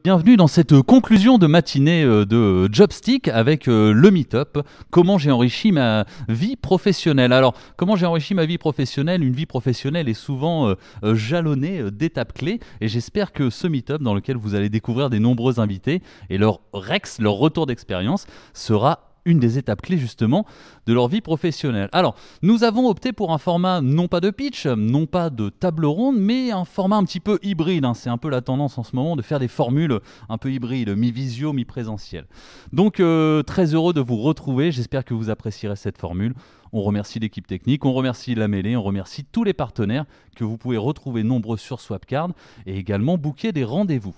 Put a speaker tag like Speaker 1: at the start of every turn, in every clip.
Speaker 1: Bienvenue dans cette conclusion de matinée de Jobstick avec le Meetup. Comment j'ai enrichi ma vie professionnelle. Alors, comment j'ai enrichi ma vie professionnelle? Une vie professionnelle est souvent jalonnée d'étapes clés et j'espère que ce Meetup dans lequel vous allez découvrir des nombreux invités et leur retour d'expérience sera une des étapes clés justement de leur vie professionnelle. Alors, nous avons opté pour un format non pas de pitch, non pas de table ronde, mais un format un petit peu hybride. C'est un peu la tendance en ce moment de faire des formules un peu hybrides, mi-visio, mi-présentiel. Donc, très heureux de vous retrouver. J'espère que vous apprécierez cette formule. On remercie l'équipe technique, on remercie la mêlée, on remercie tous les partenaires que vous pouvez retrouver nombreux sur Swapcard et également booker des rendez-vous.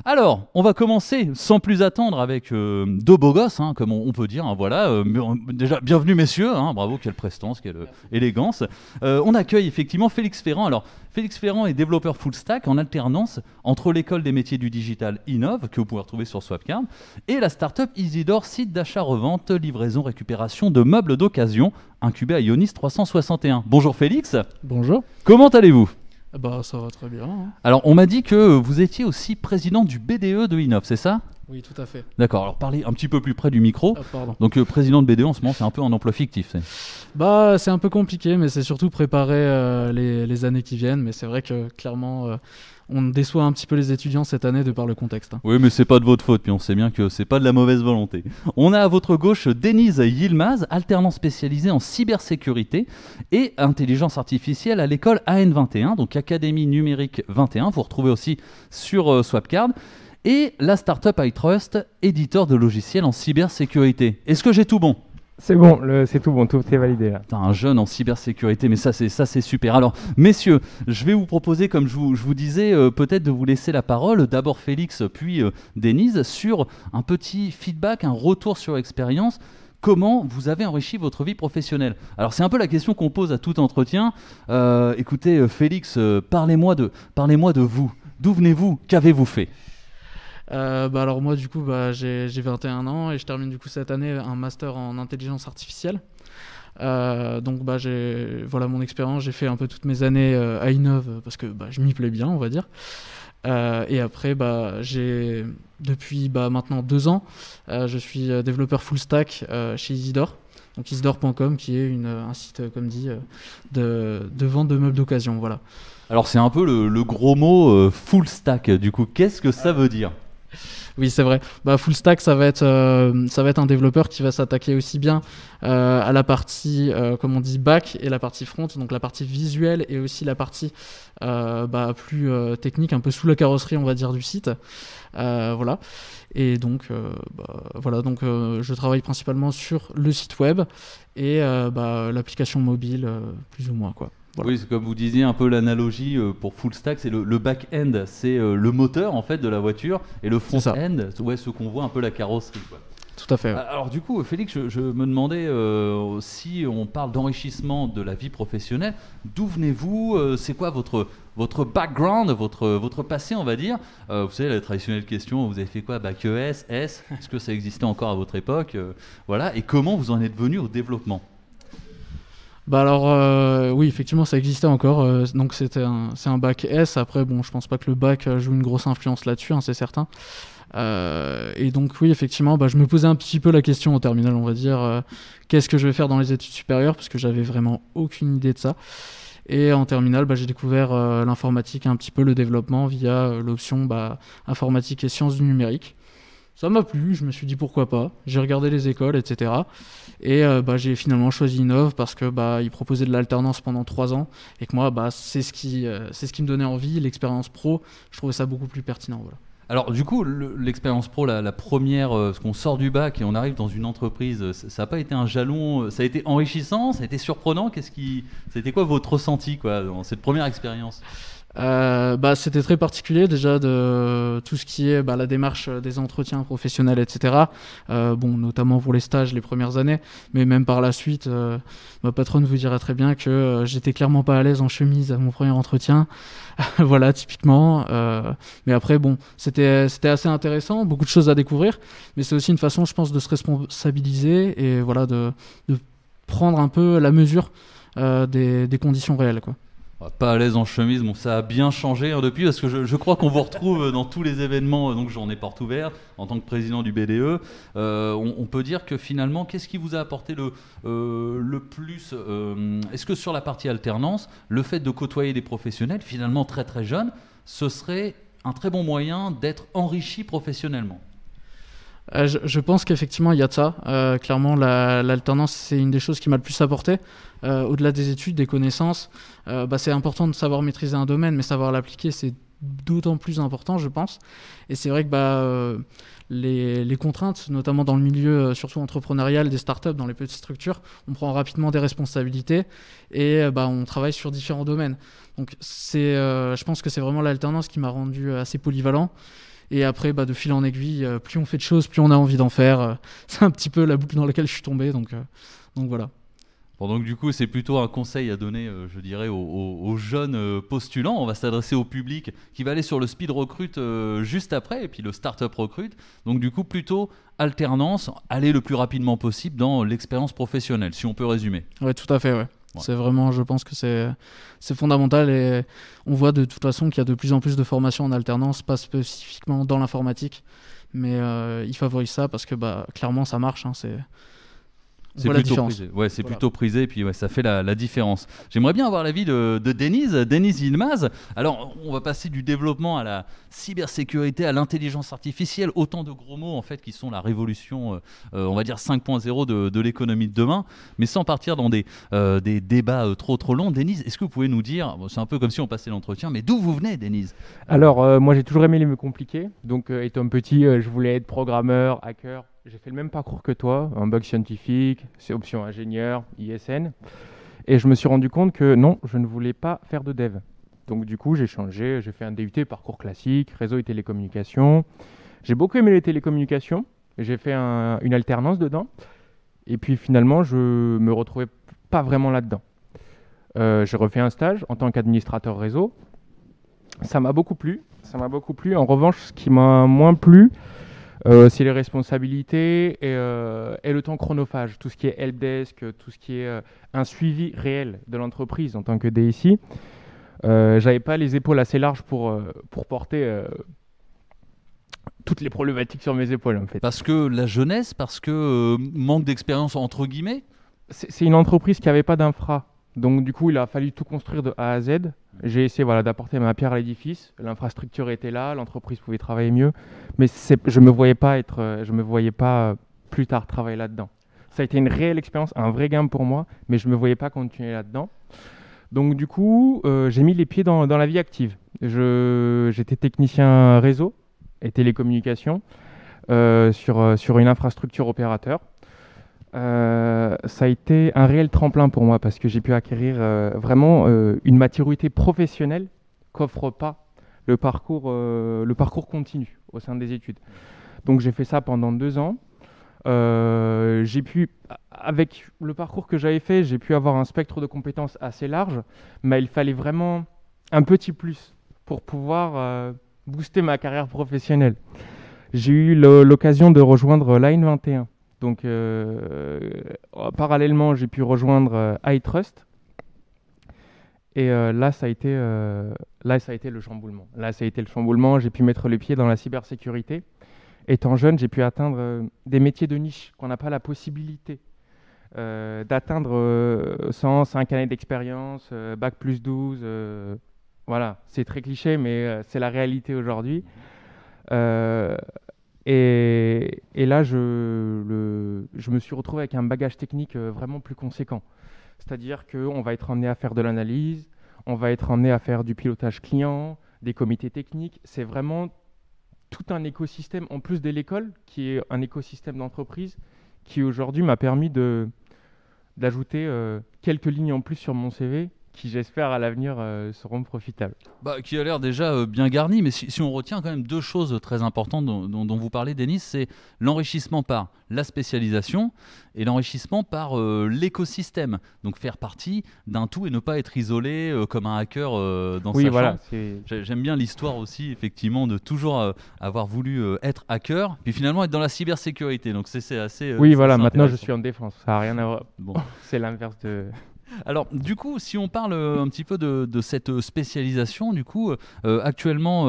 Speaker 1: Alors, on va commencer sans plus attendre avec deux beaux gosses, comme on peut dire. Voilà, déjà, bienvenue messieurs, bravo, quelle prestance, quelle élégance. On accueille effectivement Félix Ferrand. Alors, Félix Ferrand est développeur full stack en alternance entre l'école des métiers du digital Innov, que vous pouvez retrouver sur Swapcard, et la startup Isidore, site d'achat-revente, livraison, récupération de meubles d'occasion, incubé à Ionis 361. Bonjour Félix.
Speaker 2: Bonjour.
Speaker 1: Comment allez-vous ?
Speaker 2: Ça va très bien.
Speaker 1: Alors, on m'a dit que vous étiez aussi président du BDE de Innov, c'est ça ?
Speaker 2: Oui, tout à fait.
Speaker 1: D'accord, alors parlez un petit peu plus près du micro.
Speaker 2: Pardon.
Speaker 1: Donc, président de BDE en ce moment, c'est un peu un emploi fictif.
Speaker 2: C'est un peu compliqué, mais c'est surtout préparer les années qui viennent. Mais c'est vrai que clairement, on déçoit un petit peu les étudiants cette année de par le contexte.
Speaker 1: Oui, mais c'est pas de votre faute, puis on sait bien que c'est pas de la mauvaise volonté. On a à votre gauche Denise Yilmaz, alternant spécialisée en cybersécurité et intelligence artificielle à l'école AN21, donc Académie Numérique 21. Vous retrouvez aussi sur Swapcard. Et la startup iTrust, éditeur de logiciels en cybersécurité. Est-ce que j'ai tout bon ?
Speaker 3: C'est bon, c'est tout bon, tout est validé là.
Speaker 1: Un jeune en cybersécurité, mais ça c'est super. Alors, messieurs, je vais vous proposer, comme je vous disais, peut-être de vous laisser la parole. D'abord Félix, puis Denise, sur un petit feedback, un retour sur expérience. Comment vous avez enrichi votre vie professionnelle? Alors, c'est un peu la question qu'on pose à tout entretien. Écoutez, Félix, parlez-moi de vous. D'où venez-vous? Qu'avez-vous fait?
Speaker 2: Alors moi du coup j'ai 21 ans et je termine du coup cette année un master en intelligence artificielle. Donc voilà mon expérience, j'ai fait un peu toutes mes années à Innov parce que je m'y plais bien on va dire. Et après j'ai depuis maintenant 2 ans je suis développeur full stack chez Isidore. Donc isidore.com qui est un site comme dit de vente de meubles d'occasion, voilà.
Speaker 1: Alors c'est un peu le gros mot full stack du coup, qu'est-ce que ça veut dire?
Speaker 2: Oui, c'est vrai. Full stack, ça va être un développeur qui va s'attaquer aussi bien à la partie, comme on dit, back et la partie front, donc la partie visuelle et aussi la partie plus technique, un peu sous la carrosserie, on va dire, du site. Voilà. Et donc, je travaille principalement sur le site web et l'application mobile, plus ou moins, quoi. Voilà.
Speaker 1: Oui, c'est comme vous disiez un peu l'analogie pour full stack, c'est le back-end, c'est le moteur en fait de la voiture et le front-end, ce qu'on voit un peu la carrosserie, quoi.
Speaker 2: Tout à fait. Ouais.
Speaker 1: Alors du coup, Félix, je me demandais si on parle d'enrichissement de la vie professionnelle, d'où venez-vous? C'est quoi votre background, votre passé, on va dire? Vous savez, la traditionnelle question, vous avez fait quoi? Bac ES, S, est-ce que ça existait encore à votre époque? Voilà, et comment vous en êtes venu au développement?
Speaker 2: Oui, effectivement, ça existait encore. Donc c'est un bac S. Après, je pense pas que le bac joue une grosse influence là-dessus, c'est certain. Et donc oui, effectivement, je me posais un petit peu la question en terminale, on va dire, qu'est-ce que je vais faire dans les études supérieures, parce que j'avais vraiment aucune idée de ça. Et en terminale, j'ai découvert l'informatique, un petit peu le développement via l'option informatique et sciences du numérique. Ça m'a plu, je me suis dit pourquoi pas. J'ai regardé les écoles, etc. Et j'ai finalement choisi Innov parce que ils proposaient de l'alternance pendant 3 ans et que moi c'est ce qui me donnait envie, l'expérience pro. Je trouvais ça beaucoup plus pertinent. Voilà.
Speaker 1: Alors du coup, l'expérience pro, la première, ce qu'on sort du bac et on arrive dans une entreprise, ça n'a pas été un jalon, ça a été enrichissant, ça a été surprenant. C'était quoi votre ressenti dans cette première expérience?
Speaker 2: C'était très particulier déjà de tout ce qui est la démarche des entretiens professionnels, etc. Notamment pour les stages les premières années, mais même par la suite, ma patronne vous dira très bien que j'étais clairement pas à l'aise en chemise à mon premier entretien. Voilà, typiquement. Mais après, c'était assez intéressant, beaucoup de choses à découvrir, mais c'est aussi une façon, je pense, de se responsabiliser et voilà, de prendre un peu la mesure des conditions réelles, quoi.
Speaker 1: Pas à l'aise en chemise, bon, ça a bien changé depuis, parce que je crois qu'on vous retrouve dans tous les événements, donc Journée Porte Ouverte, en tant que président du BDE. On peut dire que finalement, qu'est-ce qui vous a apporté le plus est-ce que sur la partie alternance, le fait de côtoyer des professionnels, finalement très très jeunes, ce serait un très bon moyen d'être enrichi professionnellement?
Speaker 2: Je pense qu'effectivement, il y a de ça. Clairement, l'alternance, c'est une des choses qui m'a le plus apporté. Au-delà des études, des connaissances, c'est important de savoir maîtriser un domaine, mais savoir l'appliquer, c'est d'autant plus important, je pense. Et c'est vrai que les contraintes, notamment dans le milieu surtout entrepreneurial, des startups, dans les petites structures, on prend rapidement des responsabilités et on travaille sur différents domaines. Donc, je pense que c'est vraiment l'alternance qui m'a rendu assez polyvalent. Et après, de fil en aiguille, plus on fait de choses, plus on a envie d'en faire. C'est un petit peu la boucle dans laquelle je suis tombé. Donc voilà.
Speaker 1: Bon, donc du coup, c'est plutôt un conseil à donner, je dirais, aux jeunes postulants. On va s'adresser au public qui va aller sur le Speed Recrute juste après, et puis le Startup Recrute. Donc du coup, plutôt alternance, aller le plus rapidement possible dans l'expérience professionnelle, si on peut résumer.
Speaker 2: Ouais, tout à fait, ouais. Ouais. C'est vraiment, je pense que c'est fondamental, et on voit de toute façon qu'il y a de plus en plus de formations en alternance, pas spécifiquement dans l'informatique, mais ils favorisent ça parce que clairement ça marche.
Speaker 1: C'est plutôt prisé. Ouais, c'est plutôt prisé, et puis ça fait la différence. J'aimerais bien avoir l'avis de Denise Yilmaz. Alors, on va passer du développement à la cybersécurité, à l'intelligence artificielle, autant de gros mots en fait qui sont la révolution, on va dire 5.0 de l'économie de demain, mais sans partir dans des débats trop longs. Denise, est-ce que vous pouvez nous dire, c'est un peu comme si on passait l'entretien, mais d'où vous venez, Denise?
Speaker 3: Alors, moi j'ai toujours aimé les mots compliqués, donc étant petit, je voulais être programmeur, hacker. J'ai fait le même parcours que toi, un bac scientifique, c'est option ingénieur, ISN. Et je me suis rendu compte que non, je ne voulais pas faire de dev. Donc du coup, j'ai changé, j'ai fait un DUT, parcours classique, réseau et télécommunications. J'ai beaucoup aimé les télécommunications, j'ai fait une alternance dedans. Et puis finalement, je me retrouvais pas vraiment là-dedans. J'ai refait un stage en tant qu'administrateur réseau. Ça m'a beaucoup plu. En revanche, ce qui m'a moins plu, c'est les responsabilités et le temps chronophage, tout ce qui est helpdesk, tout ce qui est un suivi réel de l'entreprise en tant que DSI. J'avais pas les épaules assez larges pour porter toutes les problématiques sur mes épaules en fait.
Speaker 1: Parce que la jeunesse, parce que manque d'expérience entre guillemets.
Speaker 3: C'est une entreprise qui n'avait pas d'infra. Donc du coup, il a fallu tout construire de A à Z. J'ai essayé d'apporter ma pierre à l'édifice. L'infrastructure était là, l'entreprise pouvait travailler mieux, mais je me voyais pas plus tard travailler là-dedans. Ça a été une réelle expérience, un vrai gain pour moi, mais je me voyais pas continuer là-dedans. Donc du coup, j'ai mis les pieds dans la vie active. J'étais technicien réseau et télécommunications sur une infrastructure opérateur. Ça a été un réel tremplin pour moi parce que j'ai pu acquérir vraiment une maturité professionnelle qu'offre pas le parcours continu au sein des études. Donc j'ai fait ça pendant 2 ans. J'ai pu, avec le parcours que j'avais fait, j'ai pu avoir un spectre de compétences assez large, mais il fallait vraiment un petit plus pour pouvoir booster ma carrière professionnelle. J'ai eu l'occasion de rejoindre Line 21. Donc, parallèlement, j'ai pu rejoindre iTrust. Et là, ça a été le chamboulement. J'ai pu mettre les pieds dans la cybersécurité. Étant jeune, j'ai pu atteindre des métiers de niche qu'on n'a pas la possibilité d'atteindre sans 5 années d'expérience, bac plus 12. Voilà, c'est très cliché, mais c'est la réalité aujourd'hui. Et là, je me suis retrouvé avec un bagage technique vraiment plus conséquent. C'est-à-dire qu'on va être amené à faire de l'analyse, on va être amené à faire du pilotage client, des comités techniques. C'est vraiment tout un écosystème, en plus de l'école, qui est un écosystème d'entreprise, qui aujourd'hui m'a permis d'ajouter quelques lignes en plus sur mon CV, qui j'espère à l'avenir seront profitables.
Speaker 1: Qui a l'air déjà bien garni, mais si on retient quand même 2 choses très importantes dont vous parlez, Denise, c'est l'enrichissement par la spécialisation et l'enrichissement par l'écosystème. Donc faire partie d'un tout et ne pas être isolé comme un hacker dans sa chambre. J'aime bien l'histoire aussi, effectivement, de toujours avoir voulu être hacker, puis finalement être dans la cybersécurité. Donc c'est assez...
Speaker 3: Oui, voilà, maintenant je suis en défense, ça n'a rien à voir. Bon. C'est l'inverse de...
Speaker 1: Alors, du coup, si on parle un petit peu de cette spécialisation, du coup, actuellement,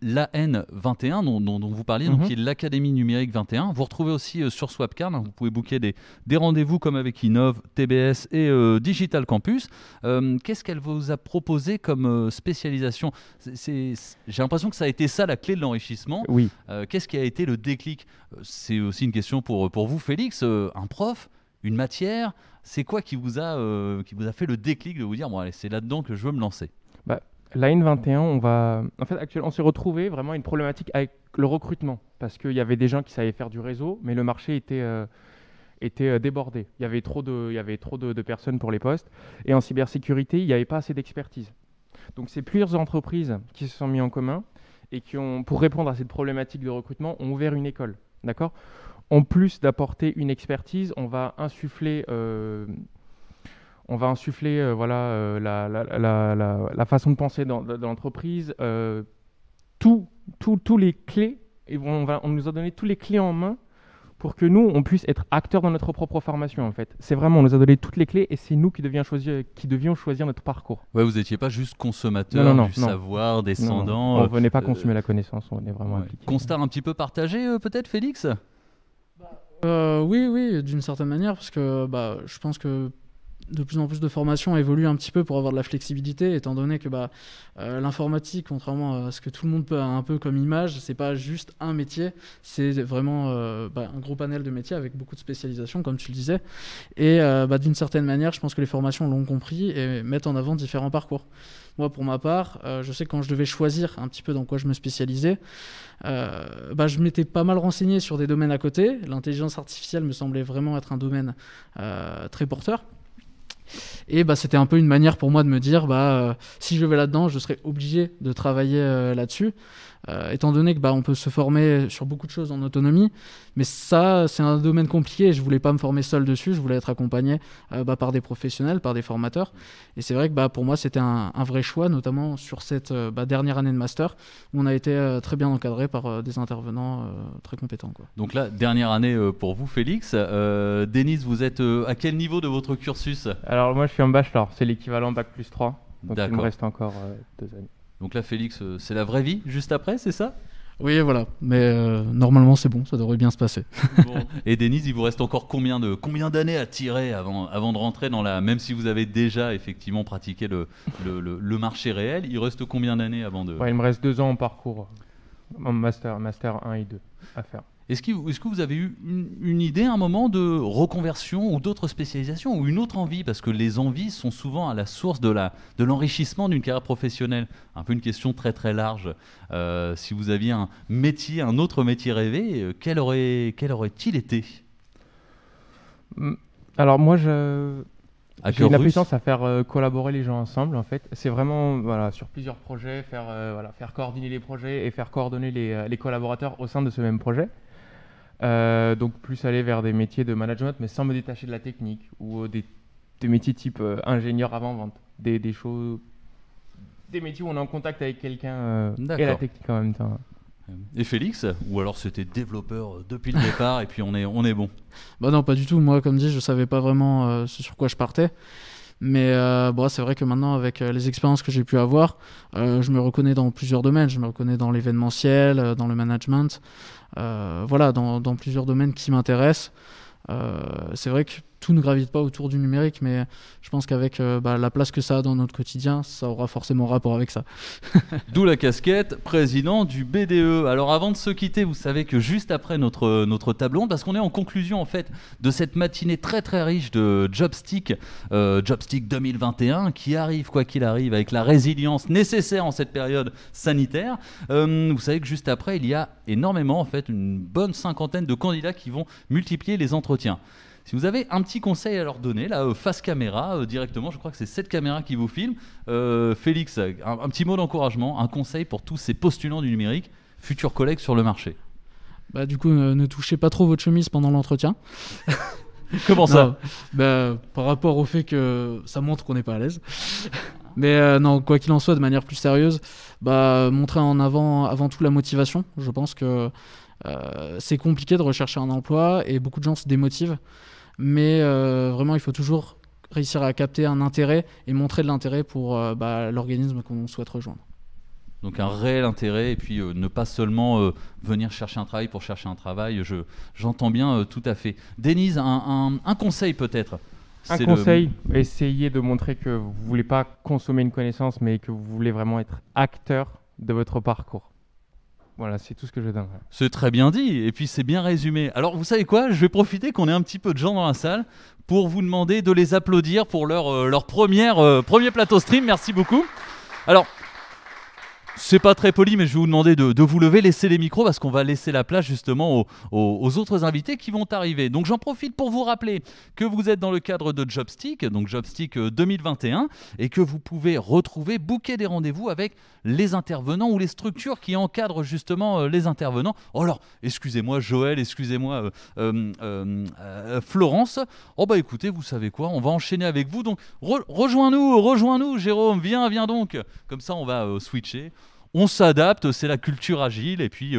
Speaker 1: l'AN21 dont vous parliez, donc, qui est l'Académie numérique 21, vous retrouvez aussi sur Swapcard, hein, vous pouvez booker des rendez-vous comme avec Innov, TBS et Digital Campus. Qu'est-ce qu'elle vous a proposé comme spécialisation? J'ai l'impression que ça a été ça la clé de l'enrichissement.
Speaker 3: Oui.
Speaker 1: Qu'est-ce qui a été le déclic? C'est aussi une question pour vous, Félix. Un prof, une matière, c'est quoi qui vous a fait le déclic de vous dire bon allez, c'est là-dedans que je veux me lancer?
Speaker 3: La N21, en fait, actuellement, on s'est retrouvé vraiment à une problématique avec le recrutement parce qu'il y avait des gens qui savaient faire du réseau, mais le marché était débordé. Il y avait trop de personnes pour les postes et en cybersécurité, il n'y avait pas assez d'expertise. Donc, c'est plusieurs entreprises qui se sont mis en commun et qui ont, pour répondre à cette problématique de recrutement, ont ouvert une école. D'accord ? En plus d'apporter une expertise, on va insuffler la façon de penser dans l'entreprise, tous les clés, et on nous a donné tous les clés en main pour que nous, on puisse être acteurs dans notre propre formation, en fait. C'est vraiment, on nous a donné toutes les clés et c'est nous qui devions choisir notre parcours.
Speaker 1: Ouais, vous n'étiez pas juste consommateur du savoir, descendant.
Speaker 3: On ne venait pas consommer la connaissance, on est vraiment impliqué.
Speaker 1: Constat un petit peu partagé, peut-être, Félix?
Speaker 2: Oui, d'une certaine manière, parce que je pense que de plus en plus de formations évoluent un petit peu pour avoir de la flexibilité, étant donné que l'informatique, contrairement à ce que tout le monde peut un peu comme image, c'est pas juste un métier, c'est vraiment un gros panel de métiers avec beaucoup de spécialisations, comme tu le disais. Et d'une certaine manière, je pense que les formations l'ont compris et mettent en avant différents parcours. Moi, pour ma part, je sais que quand je devais choisir un petit peu dans quoi je me spécialisais, je m'étais pas mal renseigné sur des domaines à côté. L'intelligence artificielle me semblait vraiment être un domaine très porteur. Et c'était un peu une manière pour moi de me dire si je vais là-dedans, je serai obligé de travailler là-dessus. Étant donné que on peut se former sur beaucoup de choses en autonomie, mais ça c'est un domaine compliqué et je voulais pas me former seul dessus, je voulais être accompagné par des professionnels, par des formateurs, et c'est vrai que pour moi c'était un vrai choix, notamment sur cette dernière année de master où on a été très bien encadré par des intervenants très compétents, quoi.
Speaker 1: Donc là, dernière année pour vous, Félix. Denis, vous êtes à quel niveau de votre cursus?
Speaker 3: Alors moi je suis en bachelor, c'est l'équivalent bac+3, donc il me reste encore 2 années.
Speaker 1: Donc là, Félix, c'est la vraie vie juste après, c'est ça?
Speaker 2: Oui, voilà. Mais normalement, c'est bon, ça devrait bien se passer.
Speaker 1: Bon. Et Denis, il vous reste encore combien d'années à tirer avant de rentrer dans la... Même si vous avez déjà effectivement pratiqué le marché réel, il reste combien d'années avant de...
Speaker 3: Ouais, il me reste 2 ans en parcours, en master 1 et 2 à faire.
Speaker 1: Est-ce que vous avez eu une idée à un moment de reconversion ou d'autres spécialisations ou une autre envie? Parce que les envies sont souvent à la source de l'enrichissement d'une carrière professionnelle. Un peu une question très très large. Si vous aviez un autre métier rêvé, quel aurait-il été?
Speaker 3: Alors moi, j'ai une appétence à faire collaborer les gens ensemble, en fait. C'est vraiment sur plusieurs projets, faire coordonner les projets et faire coordonner les collaborateurs au sein de ce même projet. Donc plus aller vers des métiers de management, mais sans me détacher de la technique, ou des métiers type ingénieur avant-vente, des métiers où on est en contact avec quelqu'un et la technique en même temps.
Speaker 2: Et
Speaker 1: Félix, ou alors c'était développeur depuis le départ et puis on est bon?
Speaker 2: Non, pas du tout. Moi, comme dit, je savais pas vraiment ce sur quoi je partais. Mais c'est vrai que maintenant, avec les expériences que j'ai pu avoir, je me reconnais dans plusieurs domaines. Je me reconnais dans l'événementiel, dans le management, dans plusieurs domaines qui m'intéressent. C'est vrai que tout ne gravite pas autour du numérique, mais je pense qu'avec la place que ça a dans notre quotidien, ça aura forcément rapport avec ça.
Speaker 1: D'où la casquette président du BDE. Alors avant de se quitter, vous savez que juste après notre table ronde, parce qu'on est en conclusion en fait de cette matinée très très riche de Jobstick 2021 qui arrive quoi qu'il arrive avec la résilience nécessaire en cette période sanitaire. Vous savez que juste après, il y a énormément en fait, une bonne 50aine de candidats qui vont multiplier les entretiens. Si vous avez un petit conseil à leur donner, là, face caméra, directement, je crois que c'est cette caméra qui vous filme. Félix, un petit mot d'encouragement, un conseil pour tous ces postulants du numérique, futurs collègues sur le marché.
Speaker 2: Du coup, ne touchez pas trop votre chemise pendant l'entretien.
Speaker 1: Comment ça?
Speaker 2: Par rapport au fait que ça montre qu'on n'est pas à l'aise. Mais non, quoi qu'il en soit, de manière plus sérieuse, montrer en avant tout la motivation. Je pense que c'est compliqué de rechercher un emploi et beaucoup de gens se démotivent. Mais vraiment, il faut toujours réussir à capter un intérêt et montrer de l'intérêt pour l'organisme qu'on souhaite rejoindre.
Speaker 1: Donc un réel intérêt et puis ne pas seulement venir chercher un travail pour chercher un travail, j'entends bien tout à fait. Denise, un conseil peut-être.
Speaker 3: Essayez de montrer que vous ne voulez pas consommer une connaissance, mais que vous voulez vraiment être acteur de votre parcours. Voilà, c'est tout ce que je donnerai.
Speaker 1: C'est très bien dit, et puis c'est bien résumé. Alors vous savez quoi, je vais profiter qu'on ait un petit peu de gens dans la salle pour vous demander de les applaudir pour leur premier plateau stream. Merci beaucoup. Alors, c'est pas très poli, mais je vais vous demander de vous lever, laisser les micros parce qu'on va laisser la place justement aux autres invités qui vont arriver. Donc j'en profite pour vous rappeler que vous êtes dans le cadre de Jobstick, donc Jobstick 2021, et que vous pouvez retrouver, booker des rendez-vous avec les intervenants ou les structures qui encadrent justement les intervenants. Oh alors, excusez-moi Joël, excusez-moi Florence. Oh bah écoutez, vous savez quoi, on va enchaîner avec vous. Donc rejoins-nous Jérôme, viens donc. Comme ça on va switcher. On s'adapte, c'est la culture agile et puis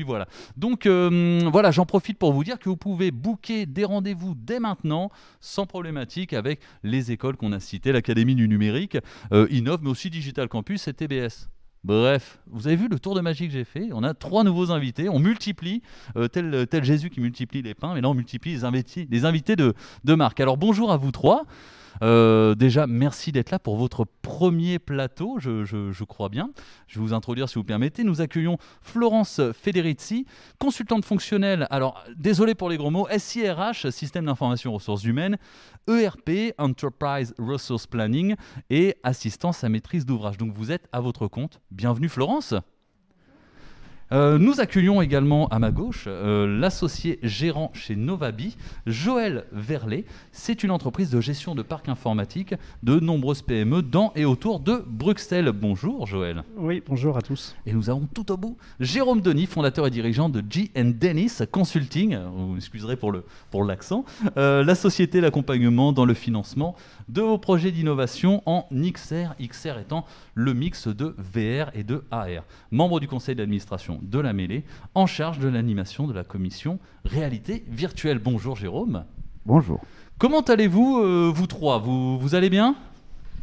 Speaker 1: voilà. Donc voilà, j'en profite pour vous dire que vous pouvez booker des rendez-vous dès maintenant sans problématique avec les écoles qu'on a citées, l'Académie du numérique, Innov, mais aussi Digital Campus et TBS. Bref, vous avez vu le tour de magie que j'ai fait. On a 3 nouveaux invités, on multiplie, tel Jésus qui multiplie les pains, mais là on multiplie les invités de marque. Alors bonjour à vous 3. Déjà, merci d'être là pour votre premier plateau, je crois bien. Je vais vous introduire si vous permettez. Nous accueillons Florence Federici, consultante fonctionnelle, alors désolé pour les gros mots, SIRH, Système d'information ressources humaines, ERP, Enterprise Resource Planning et assistance à maîtrise d'ouvrage. Donc vous êtes à votre compte. Bienvenue Florence. Nous accueillons également à ma gauche l'associé gérant chez Novabi, Joël Verlet. C'est une entreprise de gestion de parcs informatiques de nombreuses PME dans et autour de Bruxelles. Bonjour Joël.
Speaker 4: Oui, bonjour à tous.
Speaker 1: Et nous avons tout au bout Jérôme Denis, fondateur et dirigeant de G & Dennis Consulting, vous m'excuserez pour l'accent, la société d'accompagnement dans le financement de vos projets d'innovation en XR, XR étant le mix de VR et de AR. Membre du conseil d'administration de la Mêlée, en charge de l'animation de la commission réalité virtuelle. Bonjour Jérôme.
Speaker 4: Bonjour.
Speaker 1: Comment allez-vous, vous trois, vous allez bien?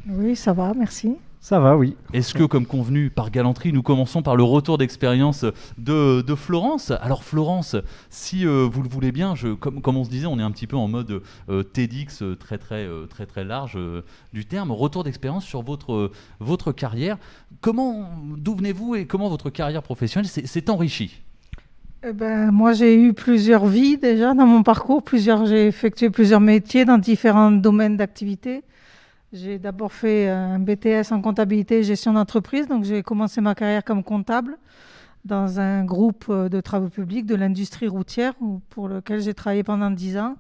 Speaker 5: Oui, ça va, merci.
Speaker 4: Ça va, oui.
Speaker 1: Est-ce que, comme convenu par galanterie, nous commençons par le retour d'expérience de Florence? Alors Florence, si vous le voulez bien, comme on se disait, on est un petit peu en mode TEDx très large du terme. Retour d'expérience sur votre carrière. D'où venez-vous et comment votre carrière professionnelle s'est enrichie?
Speaker 5: Moi, j'ai eu plusieurs vies déjà dans mon parcours. J'ai effectué plusieurs métiers dans différents domaines d'activité. J'ai d'abord fait un BTS en comptabilité et gestion d'entreprise. Donc, j'ai commencé ma carrière comme comptable dans un groupe de travaux publics de l'industrie routière pour lequel j'ai travaillé pendant 10 ans.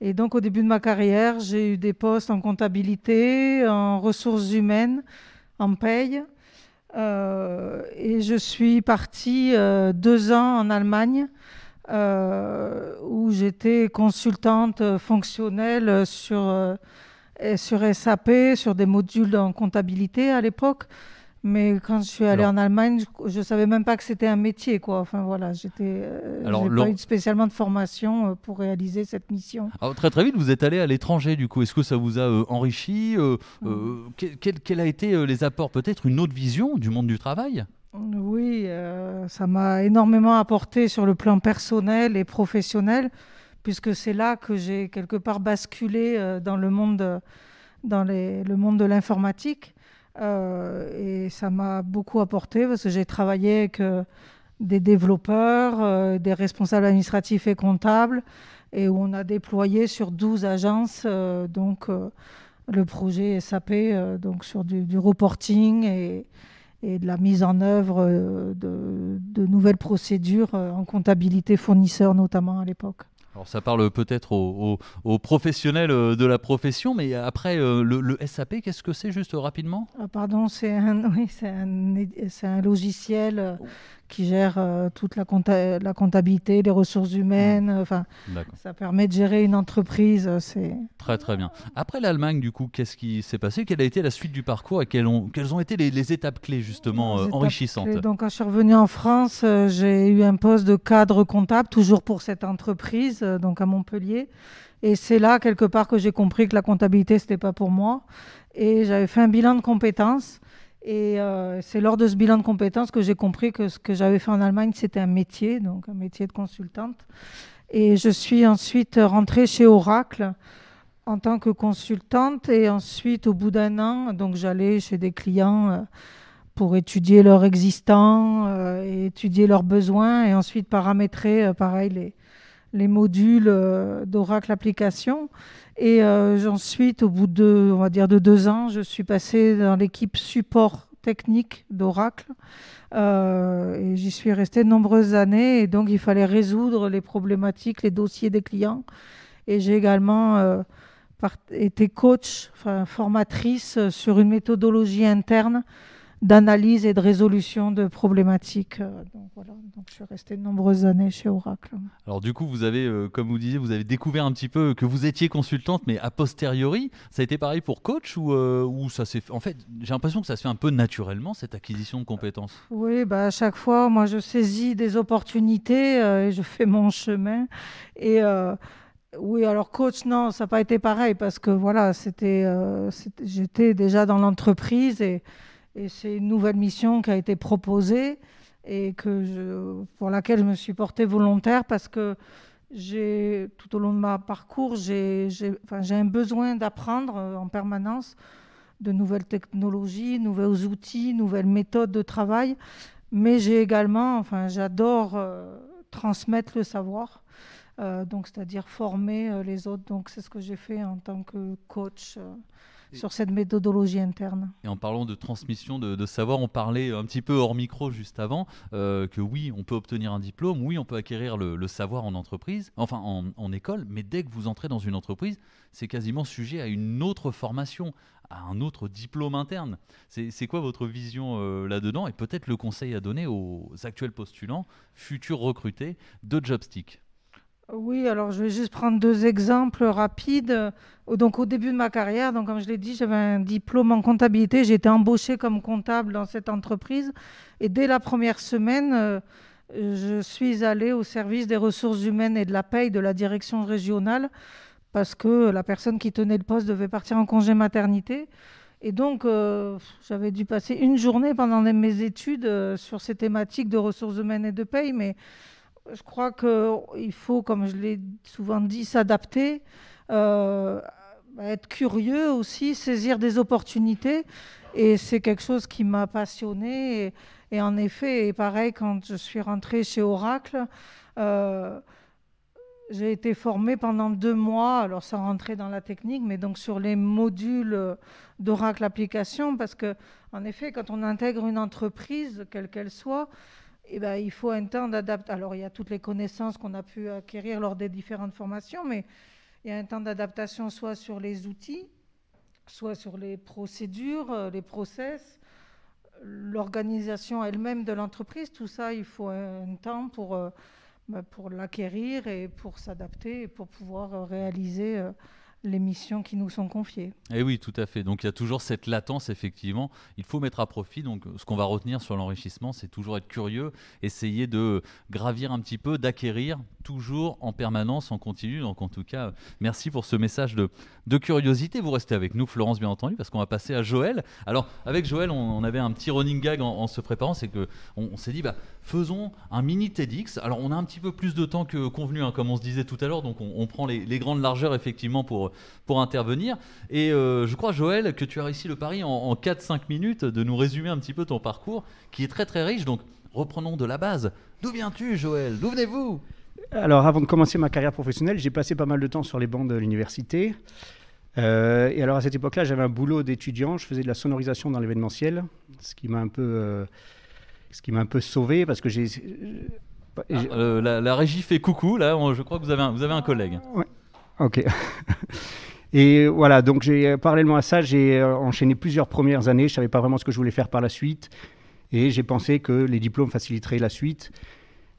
Speaker 5: Et donc, au début de ma carrière, j'ai eu des postes en comptabilité, en ressources humaines, en paye. Et je suis partie 2 ans en Allemagne où j'étais consultante fonctionnelle sur SAP, sur des modules en comptabilité à l'époque. Mais quand je suis allée en Allemagne, je ne savais même pas que c'était un métier, quoi. Enfin voilà, j'ai pas eu spécialement de formation pour réaliser cette mission.
Speaker 1: Alors, très vite, vous êtes allé à l'étranger, du coup. Est-ce que ça vous a enrichi quel a été les apports? Peut-être une autre vision du monde du travail?
Speaker 5: Oui, ça m'a énormément apporté sur le plan personnel et professionnel, puisque c'est là que j'ai quelque part basculé dans le monde de l'informatique. Et ça m'a beaucoup apporté parce que j'ai travaillé avec des développeurs, des responsables administratifs et comptables, et où on a déployé sur 12 agences le projet SAP, donc sur du reporting et de la mise en œuvre de nouvelles procédures en comptabilité fournisseur notamment à l'époque.
Speaker 1: Alors ça parle peut-être aux professionnels de la profession, mais après le SAP, qu'est-ce que c'est juste rapidement?
Speaker 5: Pardon, c'est un logiciel qui gère toute la comptabilité, les ressources humaines. Enfin, ça permet de gérer une entreprise. C'est
Speaker 1: très très bien. Après l'Allemagne, du coup, qu'est-ce qui s'est passé? Quelle a été la suite du parcours et quelles ont été les étapes clés justement enrichissantes?
Speaker 5: Donc, quand je suis revenue en France, j'ai eu un poste de cadre comptable, toujours pour cette entreprise, donc à Montpellier. Et c'est là, quelque part, que j'ai compris que la comptabilité, c'était pas pour moi. Et j'avais fait un bilan de compétences. Et c'est lors de ce bilan de compétences que j'ai compris que ce que j'avais fait en Allemagne, c'était un métier, donc un métier de consultante. Et je suis ensuite rentrée chez Oracle en tant que consultante. Et ensuite, au bout d'un an, donc j'allais chez des clients pour étudier leur existant, et étudier leurs besoins, et ensuite paramétrer, pareil, les modules d'Oracle Application. Et ensuite, au bout de, on va dire, de 2 ans, je suis passée dans l'équipe support technique d'Oracle. Et j'y suis restée de nombreuses années. Et donc, il fallait résoudre les problématiques, les dossiers des clients. Et j'ai également été coach, formatrice sur une méthodologie interne d'analyse et de résolution de problématiques. Donc voilà, donc je suis restée de nombreuses années chez Oracle.
Speaker 1: Alors du coup, vous avez, comme vous disiez, vous avez découvert un petit peu que vous étiez consultante, mais a posteriori, ça a été pareil pour coach ou ça s'est fait... En fait, j'ai l'impression que ça se fait un peu naturellement, cette acquisition de compétences.
Speaker 5: Oui, à chaque fois, moi, je saisis des opportunités et je fais mon chemin. Et oui, alors coach, non, ça n'a pas été pareil parce que voilà, j'étais déjà dans l'entreprise et c'est une nouvelle mission qui a été proposée et pour laquelle je me suis portée volontaire parce que tout au long de ma parcours, j'ai un besoin d'apprendre en permanence de nouvelles technologies, nouveaux outils, nouvelles méthodes de travail. Mais j'adore transmettre le savoir, donc c'est-à-dire former les autres. Donc c'est ce que j'ai fait en tant que coach sur cette méthodologie interne.
Speaker 1: Et en parlant de transmission de savoir, on parlait un petit peu hors micro juste avant, que oui, on peut obtenir un diplôme, oui, on peut acquérir le savoir en entreprise, enfin en école, mais dès que vous entrez dans une entreprise, c'est quasiment sujet à une autre formation, à un autre diplôme interne. C'est quoi votre vision là-dedans et peut-être le conseil à donner aux actuels postulants, futurs recrutés de Jobstick?
Speaker 5: Oui, alors je vais juste prendre 2 exemples rapides. Donc au début de ma carrière, donc comme je l'ai dit, j'avais un diplôme en comptabilité. J'ai été embauchée comme comptable dans cette entreprise. Et dès la première semaine, je suis allée au service des ressources humaines et de la paye de la direction régionale parce que la personne qui tenait le poste devait partir en congé maternité. Et donc, j'avais dû passer une journée pendant mes études sur ces thématiques de ressources humaines et de paye. Mais je crois qu'il faut, comme je l'ai souvent dit, s'adapter, être curieux aussi, saisir des opportunités. Et c'est quelque chose qui m'a passionnée. Et en effet, et pareil, quand je suis rentrée chez Oracle, j'ai été formée pendant 2 mois, alors sans rentrer dans la technique, mais donc sur les modules d'Oracle Application, parce qu'en effet, quand on intègre une entreprise, quelle qu'elle soit, il faut un temps d'adaptation. Alors, il y a toutes les connaissances qu'on a pu acquérir lors des différentes formations, mais il y a un temps d'adaptation soit sur les outils, soit sur les procédures, les process, l'organisation elle-même de l'entreprise. Tout ça, il faut un temps pour l'acquérir et pour s'adapter et pour pouvoir réaliser les missions qui nous sont confiées.
Speaker 1: Et oui, tout à fait. Donc il y a toujours cette latence, effectivement. Il faut mettre à profit. Donc ce qu'on va retenir sur l'enrichissement, c'est toujours être curieux, essayer de gravir un petit peu, d'acquérir toujours en permanence, en continu. Donc en tout cas, merci pour ce message de curiosité. Vous restez avec nous, Florence, bien entendu, parce qu'on va passer à Joël. Alors avec Joël, on avait un petit running gag en se préparant, c'est qu'on s'est dit, faisons un mini TEDx. Alors on a un petit peu plus de temps que convenu, comme on se disait tout à l'heure, donc on prend les grandes largeurs effectivement pour intervenir. Et je crois, Joël, que tu as réussi le pari en 4-5 minutes de nous résumer un petit peu ton parcours, qui est très très riche. Donc reprenons de la base. D'où viens-tu, Joël? D'où venez-vous?
Speaker 4: Alors avant de commencer ma carrière professionnelle, j'ai passé pas mal de temps sur les bancs de l'université. Et alors à cette époque-là, j'avais un boulot d'étudiant, je faisais de la sonorisation dans l'événementiel, ce qui m'a un peu sauvé parce que
Speaker 1: la régie fait coucou, là, je crois que vous avez un collègue.
Speaker 4: Ouais. Ok. Et voilà, donc parallèlement à ça, j'ai enchaîné plusieurs premières années, je ne savais pas vraiment ce que je voulais faire par la suite. Et j'ai pensé que les diplômes faciliteraient la suite.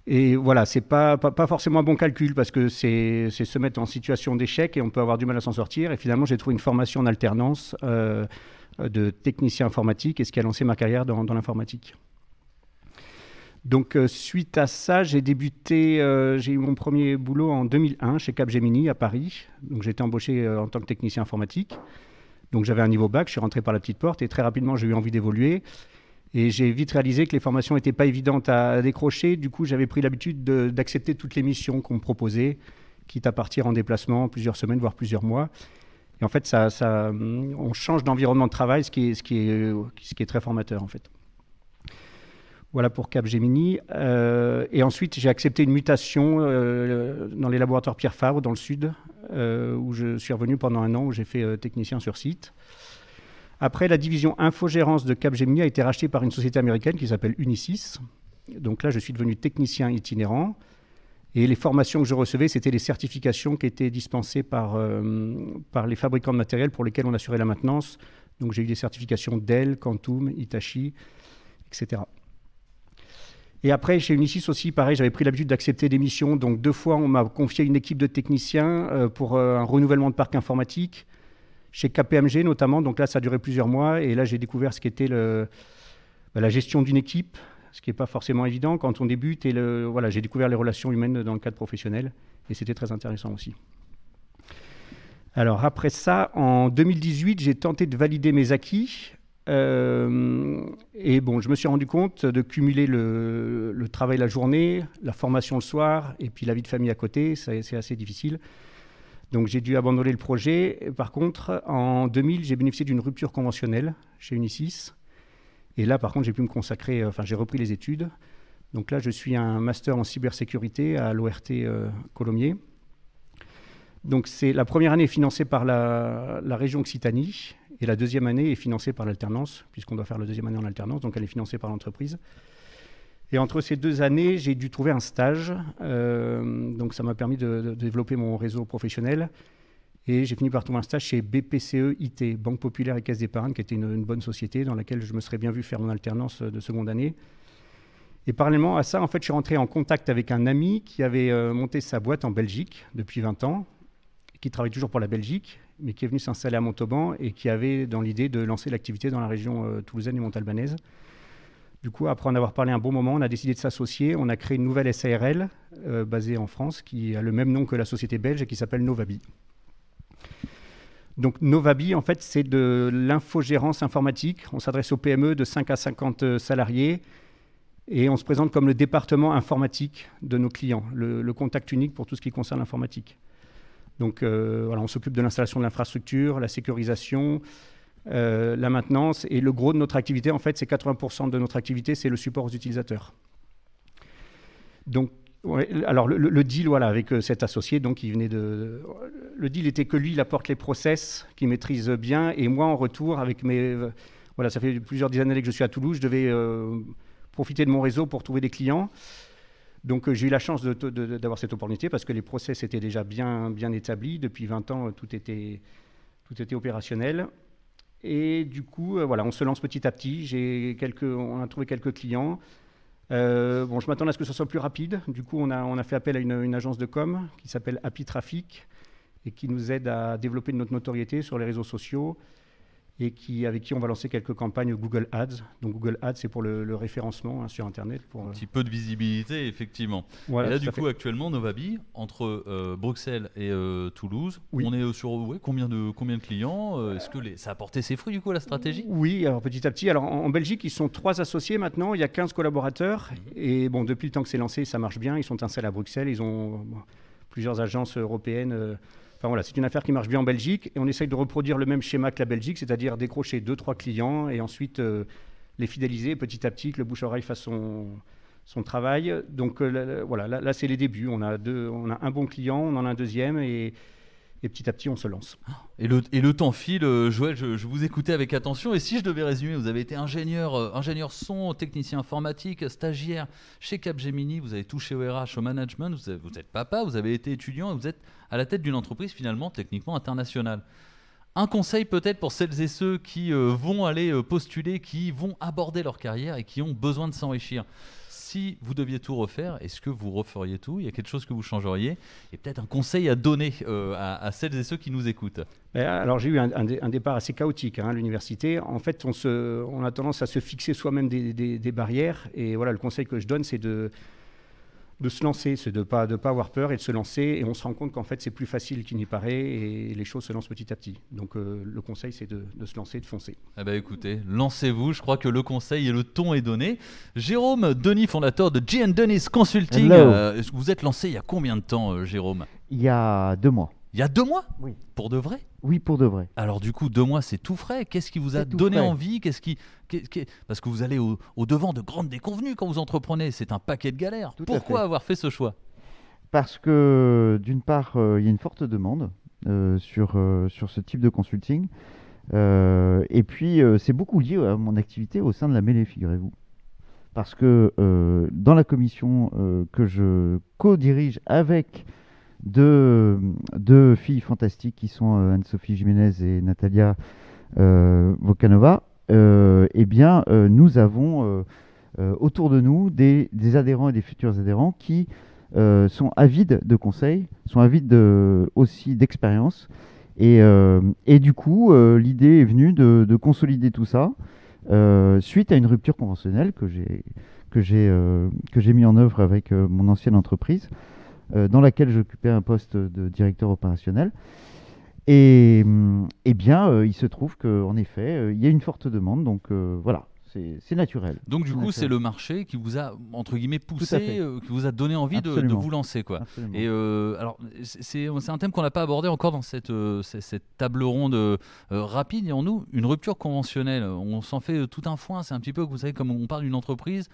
Speaker 4: Et voilà, c'est pas forcément un bon calcul parce que c'est se mettre en situation d'échec et on peut avoir du mal à s'en sortir. Et finalement, j'ai trouvé une formation en alternance de technicien informatique et ce qui a lancé ma carrière dans l'informatique. Donc, suite à ça, j'ai eu mon premier boulot en 2001 chez Capgemini à Paris. Donc, j'ai été embauché en tant que technicien informatique. Donc, j'avais un niveau bac, je suis rentré par la petite porte et très rapidement, j'ai eu envie d'évoluer. Et j'ai vite réalisé que les formations n'étaient pas évidentes à décrocher. Du coup, j'avais pris l'habitude d'accepter toutes les missions qu'on me proposait, quitte à partir en déplacement plusieurs semaines, voire plusieurs mois. Et en fait, on change d'environnement de travail, ce qui est très formateur, en fait. Voilà pour Capgemini. Et ensuite, j'ai accepté une mutation dans les laboratoires Pierre Fabre, dans le sud, où je suis revenu pendant 1 an, où j'ai fait technicien sur site. Après, la division infogérance de Capgemini a été rachetée par une société américaine qui s'appelle Unisys. Donc là, je suis devenu technicien itinérant. Et les formations que je recevais, c'était les certifications qui étaient dispensées par les fabricants de matériel pour lesquels on assurait la maintenance. Donc j'ai eu des certifications Dell, Quantum, Hitachi, etc. Et après, chez Unisys aussi, pareil, j'avais pris l'habitude d'accepter des missions. Donc 2 fois, on m'a confié une équipe de techniciens pour un renouvellement de parc informatique. Chez KPMG notamment, donc là ça a duré plusieurs mois et là j'ai découvert ce qu'était la gestion d'une équipe, ce qui n'est pas forcément évident quand on débute et j'ai découvert les relations humaines dans le cadre professionnel et c'était très intéressant aussi. Alors après ça, en 2018, j'ai tenté de valider mes acquis et bon, je me suis rendu compte de cumuler le travail la journée, la formation le soir et puis la vie de famille à côté, c'est assez difficile. Donc j'ai dû abandonner le projet. Par contre, en 2000, j'ai bénéficié d'une rupture conventionnelle chez Unisys. Et là, par contre, j'ai pu me consacrer, j'ai repris les études. Donc là, je suis un master en cybersécurité à l'ORT Colomiers. Donc la première année est financée par la région Occitanie et la deuxième année est financée par l'alternance, puisqu'on doit faire la deuxième année en alternance, donc elle est financée par l'entreprise. Et entre ces 2 années, j'ai dû trouver un stage. Donc ça m'a permis de développer mon réseau professionnel. Et j'ai fini par trouver un stage chez BPCE IT, Banque Populaire et Caisse d'Épargne, qui était une bonne société dans laquelle je me serais bien vu faire mon alternance de seconde année. Et parallèlement à ça, en fait, je suis rentré en contact avec un ami qui avait monté sa boîte en Belgique depuis 20 ans, qui travaille toujours pour la Belgique, mais qui est venu s'installer à Montauban et qui avait dans l'idée de lancer l'activité dans la région toulousaine et montalbanaise. Du coup, après en avoir parlé un bon moment, on a décidé de s'associer. On a créé une nouvelle SARL basée en France qui a le même nom que la société belge et qui s'appelle Novabi. Donc Novabi, en fait, c'est de l'infogérance informatique. On s'adresse aux PME de 5 à 50 salariés et on se présente comme le département informatique de nos clients, le contact unique pour tout ce qui concerne l'informatique. Donc voilà, on s'occupe de l'installation de l'infrastructure, la sécurisation, la maintenance et le gros de notre activité, en fait, c'est 80% de notre activité, c'est le support aux utilisateurs. Donc, ouais, alors le deal, voilà, avec cet associé, donc il venait le deal était que lui, il apporte les process qu'il maîtrise bien, et moi, en retour, avec voilà, ça fait plusieurs dizaines d'années que je suis à Toulouse, je devais profiter de mon réseau pour trouver des clients. Donc j'ai eu la chance d'avoir cette opportunité parce que les process étaient déjà bien établis. Depuis 20 ans, tout était opérationnel. Et du coup, voilà, on se lance petit à petit. On a trouvé quelques clients. Bon, je m'attendais à ce que ce soit plus rapide. Du coup, on a fait appel à une agence de com qui s'appelle Happy Traffic et qui nous aide à développer notre notoriété sur les réseaux sociaux et avec qui on va lancer quelques campagnes Google Ads. Donc Google Ads, c'est pour le référencement sur Internet.
Speaker 1: Un petit peu de visibilité, effectivement. Voilà, et là, du coup, actuellement, Novabi, entre Bruxelles et Toulouse, oui. On est sur combien de clients Est-ce que ça a porté ses fruits, du coup, la stratégie ?
Speaker 4: Oui, alors petit à petit. Alors en Belgique, ils sont 3 associés maintenant. Il y a 15 collaborateurs. Et bon, depuis le temps que c'est lancé, ça marche bien. Ils sont installés à Bruxelles. Ils ont plusieurs agences européennes. Enfin voilà, c'est une affaire qui marche bien en Belgique et on essaye de reproduire le même schéma que la Belgique, c'est-à-dire décrocher 2-3 clients et ensuite les fidéliser petit à petit, que le bouche-oreille fasse son travail. Donc voilà, là c'est les débuts. On a un bon client, on en a un deuxième et petit à petit on se lance.
Speaker 1: Et le temps file, Joël, je vous écoutais avec attention et si je devais résumer, vous avez été ingénieur son, technicien informatique, stagiaire chez Capgemini, vous avez touché au RH, au management, vous êtes papa, vous avez été étudiant et vous êtes à la tête d'une entreprise finalement techniquement internationale. Un conseil peut-être pour celles et ceux qui vont aller postuler, qui vont aborder leur carrière et qui ont besoin de s'enrichir. Si vous deviez tout refaire, est-ce que vous referiez tout? Il y a quelque chose que vous changeriez? Et peut-être un conseil à donner à celles et ceux qui nous écoutent.
Speaker 4: Alors j'ai eu un départ assez chaotique à l'université. En fait, on a tendance à se fixer soi-même des barrières. Et voilà, le conseil que je donne, c'est de se lancer, c'est de pas avoir peur et de se lancer. Et on se rend compte qu'en fait, c'est plus facile qu'il n'y paraît et les choses se lancent petit à petit. Donc le conseil, c'est de se lancer, de foncer.
Speaker 1: Eh bien écoutez, lancez-vous, je crois que le conseil et le ton est donné. Jérôme Denis, fondateur de G & Denis Consulting. Vous êtes lancé il y a combien de temps, Jérôme?
Speaker 6: Il y a 2 mois.
Speaker 1: Il y a 2 mois?
Speaker 6: Oui.
Speaker 1: Pour de vrai?
Speaker 6: Oui, pour de vrai.
Speaker 1: Alors du coup, 2 mois, c'est tout frais. Qu'est-ce qui vous a donné envie? Parce que vous allez au devant de grandes déconvenues quand vous entreprenez. C'est un paquet de galères. Pourquoi avoir fait ce choix?
Speaker 6: Parce que d'une part, il y a une forte demande sur ce type de consulting. Et puis, c'est beaucoup lié à mon activité au sein de la mêlée, figurez-vous. Parce que dans la commission que je co-dirige avec deux filles fantastiques qui sont Anne-Sophie Jiménez et Natalia Vokanova, eh bien, nous avons autour de nous des adhérents et des futurs adhérents qui sont avides de conseils, sont avides aussi d'expérience. Et du coup, l'idée est venue de consolider tout ça suite à une rupture conventionnelle que j'ai mis en œuvre avec mon ancienne entreprise, dans laquelle j'occupais un poste de directeur opérationnel. Et bien, il se trouve qu'en effet, il y a une forte demande, donc voilà, c'est naturel.
Speaker 1: Donc du coup, c'est le marché qui vous a, entre guillemets, poussé, qui vous a donné envie de vous lancer, quoi. Et alors, c'est un thème qu'on n'a pas abordé encore dans cette table ronde rapide. Et en nous, une rupture conventionnelle, on s'en fait tout un foin. C'est un petit peu, vous savez, comme on parle d'une entreprise,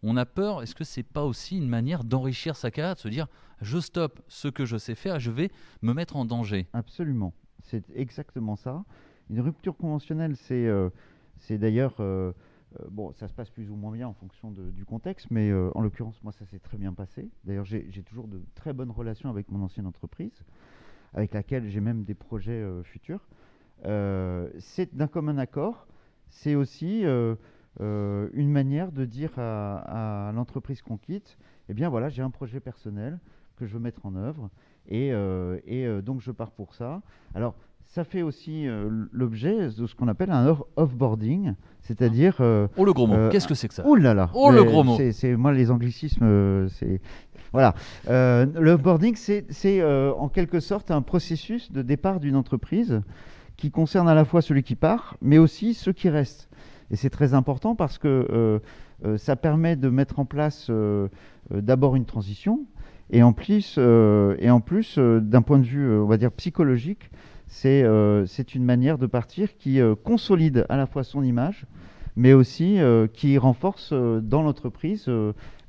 Speaker 1: on a peur. Est-ce que c'est pas aussi une manière d'enrichir sa carrière, de se dire, je stoppe ce que je sais faire et je vais me mettre en danger?
Speaker 6: Absolument, c'est exactement ça. Une rupture conventionnelle, c'est d'ailleurs... bon, ça se passe plus ou moins bien en fonction du contexte, mais en l'occurrence, moi, ça s'est très bien passé. D'ailleurs, j'ai toujours de très bonnes relations avec mon ancienne entreprise, avec laquelle j'ai même des projets futurs. C'est d'un commun accord. C'est aussi une manière de dire à l'entreprise qu'on quitte, eh bien voilà, j'ai un projet personnel que je veux mettre en œuvre, et donc je pars pour ça. Alors, ça fait aussi l'objet de ce qu'on appelle un off-boarding, c'est-à-dire...
Speaker 1: oh le gros mot, qu'est-ce que c'est que ça?
Speaker 6: Oh là là,
Speaker 1: oh le gros mot.
Speaker 6: C'est moi les anglicismes, c'est... Voilà. Le off-boarding, c'est en quelque sorte un processus de départ d'une entreprise qui concerne à la fois celui qui part, mais aussi ceux qui restent. Et c'est très important parce que ça permet de mettre en place d'abord une transition, et en plus, d'un point de vue, on va dire, psychologique, c'est une manière de partir qui consolide à la fois son image, mais aussi qui renforce dans l'entreprise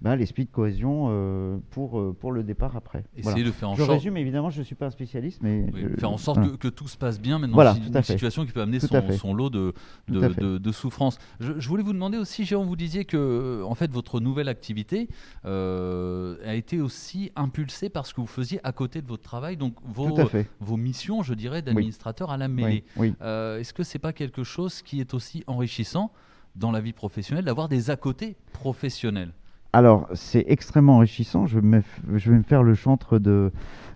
Speaker 6: l'esprit de cohésion pour le départ après.
Speaker 1: Essayer de faire en
Speaker 6: sorte... Je résume, évidemment, je ne suis pas un spécialiste, mais...
Speaker 1: Oui, faire en sorte que tout se passe bien, maintenant,
Speaker 6: voilà,
Speaker 1: une situation qui peut amener son lot de souffrance. Je voulais vous demander aussi, Jérôme, vous disiez que en fait, votre nouvelle activité a été aussi impulsée par ce que vous faisiez à côté de votre travail, donc vos missions, je dirais, d'administrateur à la mêlée.
Speaker 6: Oui.
Speaker 1: Est-ce que ce n'est pas quelque chose qui est aussi enrichissant dans la vie professionnelle, d'avoir des à côté professionnels?
Speaker 6: Alors, c'est extrêmement enrichissant. Je vais me faire le chantre de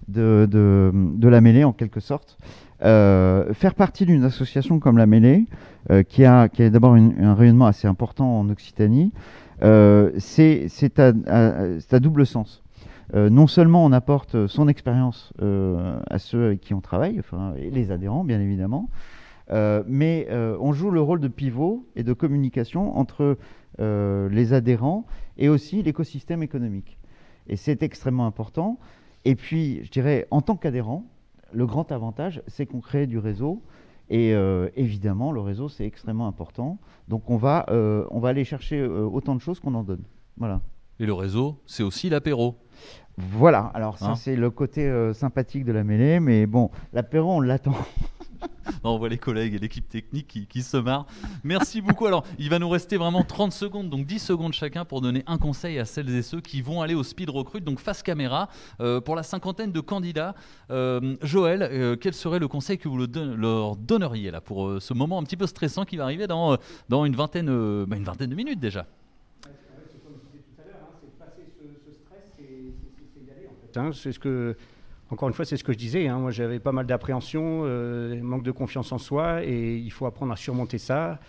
Speaker 6: la mêlée, en quelque sorte. Faire partie d'une association comme la mêlée, qui a d'abord un rayonnement assez important en Occitanie, c'est à double sens. Non seulement on apporte son expérience à ceux avec qui on travaille, et les adhérents, bien évidemment, mais on joue le rôle de pivot et de communication entre les adhérents et aussi l'écosystème économique. Et c'est extrêmement important. Et puis, je dirais, en tant qu'adhérent, le grand avantage, c'est qu'on crée du réseau. Et évidemment, le réseau, c'est extrêmement important. Donc, on va aller chercher autant de choses qu'on en donne. Voilà.
Speaker 1: Et le réseau, c'est aussi l'apéro.
Speaker 6: Voilà. Alors, ça, c'est le côté sympathique de la mêlée. Mais bon, l'apéro, on l'attend.
Speaker 1: On voit les collègues et l'équipe technique qui se marrent. Merci beaucoup. Alors, il va nous rester vraiment 30 secondes, donc 10 secondes chacun pour donner un conseil à celles et ceux qui vont aller au Speed Recruit, donc face caméra, pour la cinquantaine de candidats. Joël, quel serait le conseil que vous leur donneriez là, pour ce moment un petit peu stressant qui va arriver dans une vingtaine de minutes déjà?
Speaker 4: Encore une fois, c'est ce que je disais. Moi, j'avais pas mal d'appréhension, manque de confiance en soi, et il faut apprendre à surmonter ça,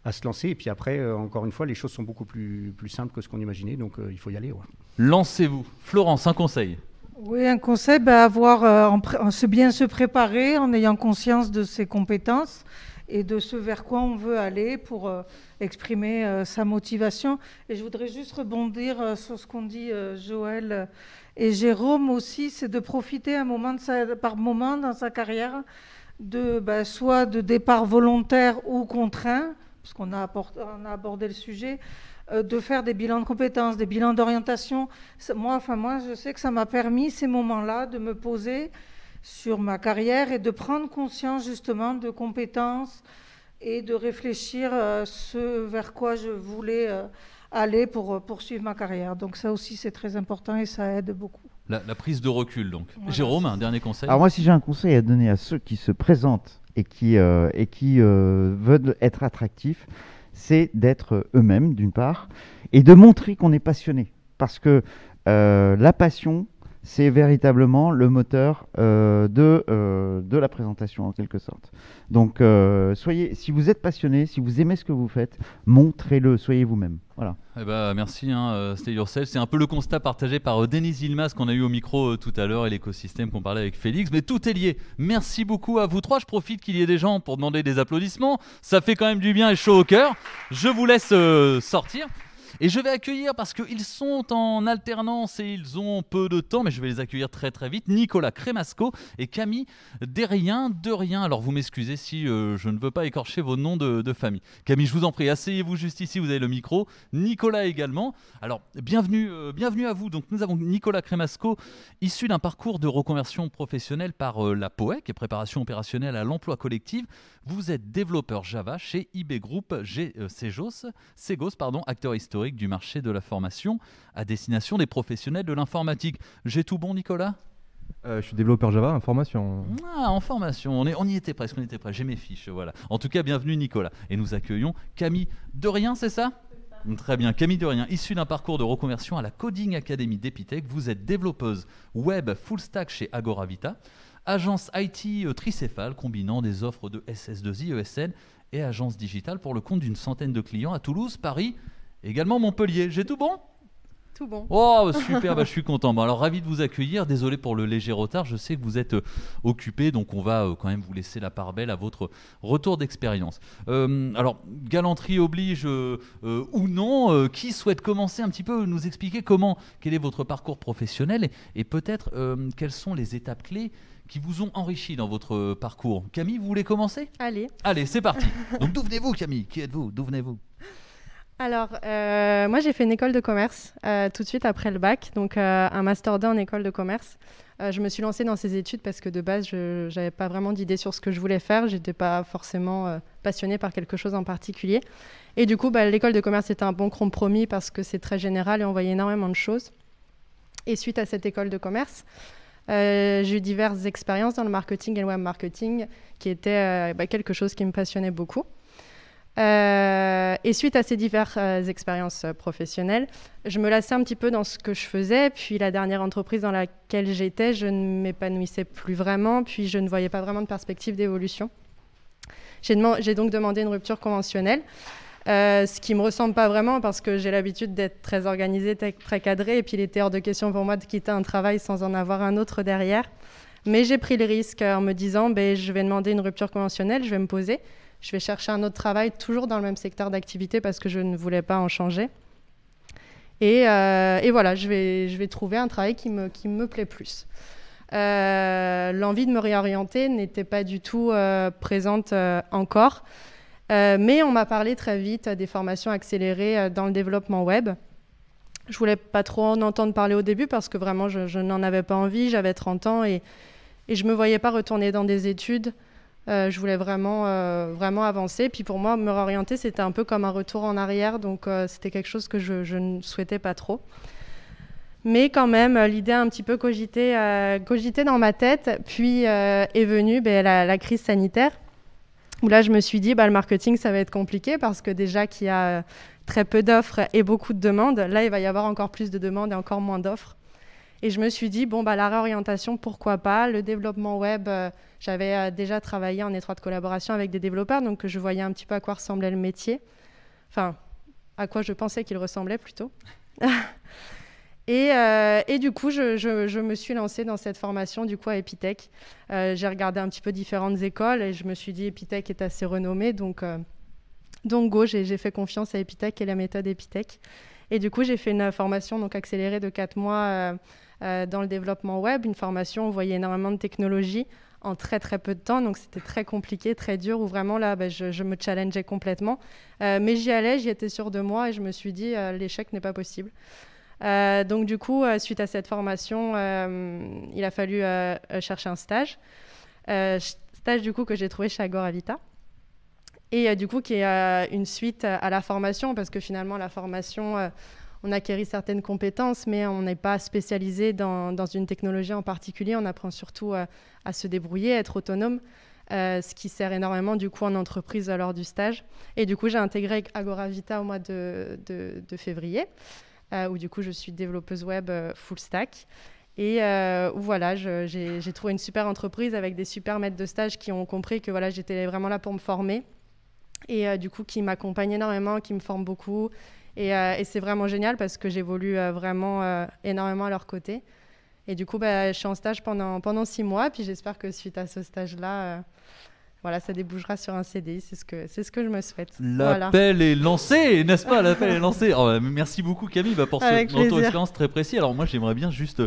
Speaker 4: à se lancer. Et puis après, encore une fois, les choses sont beaucoup plus simples que ce qu'on imaginait, donc il faut y aller. Ouais.
Speaker 1: Lancez-vous. Florence, un conseil.
Speaker 5: Oui, un conseil, bien se préparer en ayant conscience de ses compétences et de ce vers quoi on veut aller pour exprimer sa motivation. Et je voudrais juste rebondir sur ce qu'ont dit Joël et Jérôme aussi, c'est de profiter par moment dans sa carrière soit de départ volontaire ou contraint, parce qu'on a abordé le sujet, de faire des bilans de compétences, des bilans d'orientation. Moi, je sais que ça m'a permis ces moments-là de me poser sur ma carrière et de prendre conscience justement de compétences et de réfléchir ce vers quoi je voulais aller pour poursuivre ma carrière. Donc ça aussi, c'est très important et ça aide beaucoup.
Speaker 1: La prise de recul, donc. Voilà, Jérôme, un dernier conseil?
Speaker 6: Alors moi, si j'ai un conseil à donner à ceux qui se présentent et qui veulent être attractifs, c'est d'être eux-mêmes, d'une part, et de montrer qu'on est passionné. Parce que la passion, c'est véritablement le moteur de la présentation, en quelque sorte. Donc, si vous êtes passionné, si vous aimez ce que vous faites, montrez-le, soyez vous-même. Voilà.
Speaker 1: Merci, Stay Yourself. C'est un peu le constat partagé par Denise Yilmaz qu'on a eu au micro tout à l'heure et l'écosystème qu'on parlait avec Félix. Mais tout est lié. Merci beaucoup à vous trois. Je profite qu'il y ait des gens pour demander des applaudissements. Ça fait quand même du bien et chaud au cœur. Je vous laisse sortir. Et je vais accueillir, parce qu'ils sont en alternance et ils ont peu de temps, mais je vais les accueillir très très vite, Nicolas Crémasco et Camille Derrien. Alors vous m'excusez si je ne veux pas écorcher vos noms de famille. Camille, je vous en prie, asseyez-vous juste ici, vous avez le micro. Nicolas également. Alors bienvenue à vous. Donc nous avons Nicolas Crémasco, issu d'un parcours de reconversion professionnelle par la POEC, et préparation opérationnelle à l'emploi collectif. Vous êtes développeur Java chez IB Group, Segos, acteur historique du marché de la formation à destination des professionnels de l'informatique. J'ai tout bon, Nicolas?
Speaker 7: Je suis développeur Java en formation.
Speaker 1: Ah, en formation, on y était presque, j'ai mes fiches, voilà. En tout cas, bienvenue Nicolas. Et nous accueillons Camille Derrien, c'est ça? Très bien, Camille Derrien, issue d'un parcours de reconversion à la Coding Academy d'Epitech. Vous êtes développeuse web full stack chez Agoravita, agence IT tricéphale combinant des offres de SS2I, ESN et agence digitale pour le compte d'une centaine de clients à Toulouse, Paris, également Montpellier. J'ai tout bon?
Speaker 8: Tout bon.
Speaker 1: Oh, super, je suis content. Alors, ravi de vous accueillir. Désolé pour le léger retard. Je sais que vous êtes occupé, donc on va quand même vous laisser la part belle à votre retour d'expérience. Alors, galanterie oblige ou non, qui souhaite commencer un petit peu, nous expliquer quel est votre parcours professionnel et peut-être quelles sont les étapes clés qui vous ont enrichi dans votre parcours. Camille, vous voulez commencer?
Speaker 8: Allez,
Speaker 1: c'est parti. Donc, d'où venez-vous, Camille? Qui êtes-vous? D'où venez-vous?
Speaker 8: Alors, moi j'ai fait une école de commerce tout de suite après le bac, donc un master 2 en école de commerce. Je me suis lancée dans ces études parce que de base, je n'avais pas vraiment d'idée sur ce que je voulais faire. Je n'étais pas forcément passionnée par quelque chose en particulier. Et du coup, l'école de commerce était un bon compromis parce que c'est très général et on voyait énormément de choses. Et suite à cette école de commerce, j'ai eu diverses expériences dans le marketing et le web marketing qui étaient quelque chose qui me passionnait beaucoup. Et suite à ces diverses expériences professionnelles, je me lassais un petit peu dans ce que je faisais. Puis la dernière entreprise dans laquelle j'étais, je ne m'épanouissais plus vraiment. Puis je ne voyais pas vraiment de perspective d'évolution. J'ai donc demandé une rupture conventionnelle, ce qui ne me ressemble pas vraiment parce que j'ai l'habitude d'être très organisée, très cadrée. Et puis il était hors de question pour moi de quitter un travail sans en avoir un autre derrière. Mais j'ai pris le risque en me disant je vais demander une rupture conventionnelle, je vais me poser. Je vais chercher un autre travail, toujours dans le même secteur d'activité parce que je ne voulais pas en changer. Et voilà, je vais trouver un travail qui me plaît plus. L'envie de me réorienter n'était pas du tout présente encore. Mais on m'a parlé très vite des formations accélérées dans le développement web. Je ne voulais pas trop en entendre parler au début parce que vraiment, je n'en avais pas envie. J'avais 30 ans et je ne me voyais pas retourner dans des études Je voulais vraiment avancer. Puis pour moi, me réorienter, c'était un peu comme un retour en arrière. Donc, c'était quelque chose que je ne souhaitais pas trop. Mais quand même, l'idée a un petit peu cogité dans ma tête. Puis est venue la crise sanitaire, où là, je me suis dit, le marketing, ça va être compliqué parce que déjà qu'il y a très peu d'offres et beaucoup de demandes, là, il va y avoir encore plus de demandes et encore moins d'offres. Et je me suis dit, la réorientation, pourquoi pas. Le développement web, j'avais déjà travaillé en étroite collaboration avec des développeurs, donc je voyais un petit peu à quoi ressemblait le métier. Enfin, à quoi je pensais qu'il ressemblait plutôt. Et du coup, je me suis lancée dans cette formation du coup, à Epitech. J'ai regardé un petit peu différentes écoles et je me suis dit, Epitech est assez renommée, donc go, j'ai fait confiance à Epitech et la méthode Epitech. Et du coup, j'ai fait une formation donc, accélérée de 4 mois dans le développement web, une formation où on voyait énormément de technologies en très très peu de temps, donc c'était très compliqué, très dur, où vraiment là, je me challengeais complètement. Mais j'y allais, j'y étais sûre de moi et je me suis dit, l'échec n'est pas possible. Donc du coup, suite à cette formation, il a fallu chercher un stage. Stage du coup que j'ai trouvé chez Agoravita. Et du coup, qui est une suite à la formation, parce que finalement, la formation, on acquérit certaines compétences, mais on n'est pas spécialisé dans une technologie en particulier. On apprend surtout à se débrouiller, à être autonome, ce qui sert énormément du coup en entreprise lors du stage. Et du coup, j'ai intégré Agoravita au mois de février, où du coup, je suis développeuse web full stack. Et voilà, j'ai trouvé une super entreprise avec des super maîtres de stage qui ont compris que voilà, j'étais vraiment là pour me former. Et du coup, qui m'accompagnent énormément, qui me forment beaucoup. Et c'est vraiment génial parce que j'évolue vraiment énormément à leur côté. Et du coup, je suis en stage pendant 6 mois. Puis j'espère que suite à ce stage-là, voilà, ça débouchera sur un CDI. C'est ce que je me souhaite.
Speaker 1: L'appel est lancé, n'est-ce pas? L'appel est lancé. Oh, merci beaucoup Camille pour ton expérience très précise. Alors moi, j'aimerais bien juste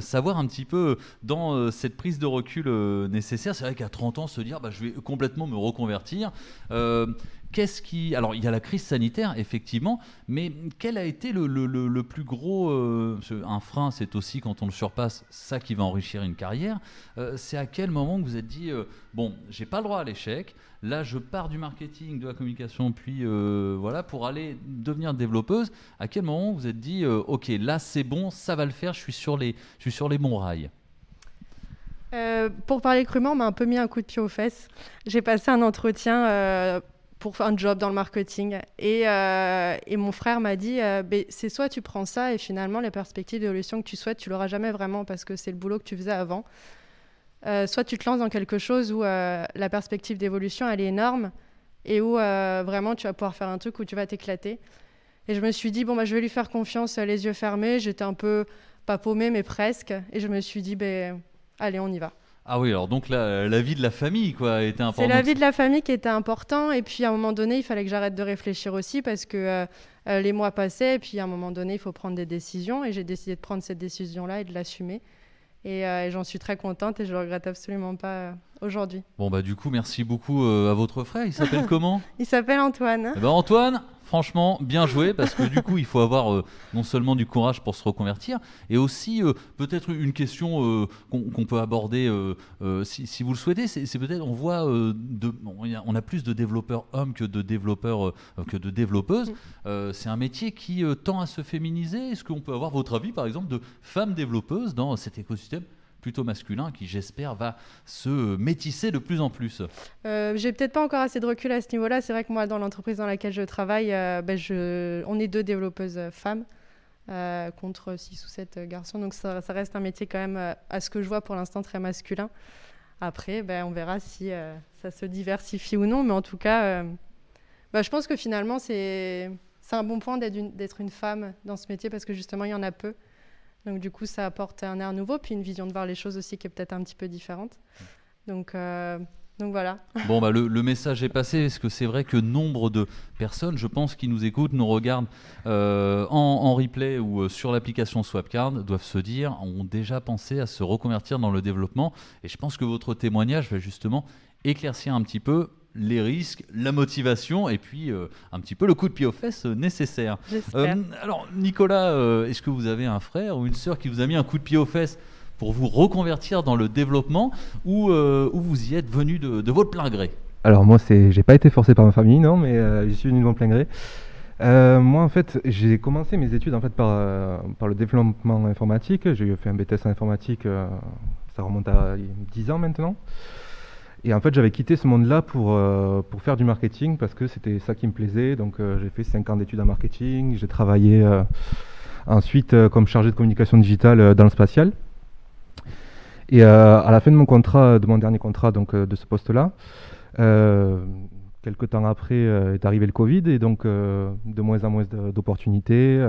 Speaker 1: savoir un petit peu dans cette prise de recul nécessaire. C'est vrai qu'à 30 ans, se dire je vais complètement me reconvertir. Alors, il y a la crise sanitaire, effectivement, mais quel a été le plus gros... un frein, c'est aussi quand on le surpasse, ça qui va enrichir une carrière. C'est à quel moment que vous êtes dit, j'ai pas le droit à l'échec, là je pars du marketing, de la communication, puis voilà, pour aller devenir développeuse. À quel moment vous vous êtes dit, ok, là c'est bon, ça va le faire, je suis sur les bons rails?
Speaker 8: Pour parler crûment, on m'a un peu mis un coup de pied aux fesses. J'ai passé un entretien... pour faire un job dans le marketing. Et mon frère m'a dit, c'est soit tu prends ça et finalement les perspectives d'évolution que tu souhaites, tu l'auras jamais vraiment parce que c'est le boulot que tu faisais avant. Soit tu te lances dans quelque chose où la perspective d'évolution, elle est énorme et où vraiment tu vas pouvoir faire un truc où tu vas t'éclater. Et je me suis dit, je vais lui faire confiance les yeux fermés. J'étais un peu, pas paumée, mais presque. Et je me suis dit, allez, on y va.
Speaker 1: Ah oui, alors donc la vie de la famille était importante.
Speaker 8: C'est la vie de la famille qui était important et puis à un moment donné, il fallait que j'arrête de réfléchir aussi parce que les mois passaient et puis à un moment donné, il faut prendre des décisions et j'ai décidé de prendre cette décision-là et de l'assumer. Et j'en suis très contente et je le regrette absolument pas aujourd'hui.
Speaker 1: Du coup, merci beaucoup à votre frère. Il s'appelle comment?
Speaker 8: Il s'appelle Antoine.
Speaker 1: Antoine, franchement, bien joué parce que du coup, il faut avoir non seulement du courage pour se reconvertir et aussi peut-être une question qu'on peut aborder si vous le souhaitez. C'est peut-être, on voit, on a plus de développeurs hommes que de développeurs que de développeuses. C'est un métier qui tend à se féminiser. Est-ce qu'on peut avoir votre avis, par exemple, de femmes développeuses dans cet écosystème plutôt masculin qui, j'espère, va se métisser de plus en plus?
Speaker 8: J'ai peut-être pas encore assez de recul à ce niveau-là. C'est vrai que moi, dans l'entreprise dans laquelle je travaille, on est 2 développeuses femmes contre 6 ou 7 garçons. Donc ça reste un métier quand même, à ce que je vois pour l'instant, très masculin. Après, on verra si ça se diversifie ou non. Mais en tout cas, je pense que finalement, c'est un bon point d'être une femme dans ce métier parce que justement, il y en a peu. Donc du coup, ça apporte un air nouveau, puis une vision de voir les choses aussi qui est peut-être un petit peu différente. Donc voilà.
Speaker 1: Le message est passé, parce que c'est vrai que nombre de personnes, je pense, qui nous écoutent, nous regardent en replay ou sur l'application Swapcard, doivent se dire, ont déjà pensé à se reconvertir dans le développement. Et je pense que votre témoignage va justement éclaircir un petit peu les risques, la motivation et puis un petit peu le coup de pied aux fesses nécessaire.
Speaker 8: J'espère.
Speaker 1: Alors Nicolas, est-ce que vous avez un frère ou une sœur qui vous a mis un coup de pied aux fesses pour vous reconvertir dans le développement ou vous y êtes venu de votre plein gré?
Speaker 7: Alors moi, j'ai pas été forcé par ma famille, non, mais j'y suis venu de mon plein gré. Moi, en fait, j'ai commencé mes études en fait par le développement informatique. J'ai fait un BTS en informatique, ça remonte à 10 ans maintenant. Et en fait, j'avais quitté ce monde-là pour faire du marketing parce que c'était ça qui me plaisait. Donc, j'ai fait 5 ans d'études en marketing. J'ai travaillé ensuite comme chargé de communication digitale dans le spatial. Et à la fin de mon contrat, de mon dernier contrat, donc de ce poste-là, quelques temps après est arrivé le Covid et donc de moins en moins d'opportunités,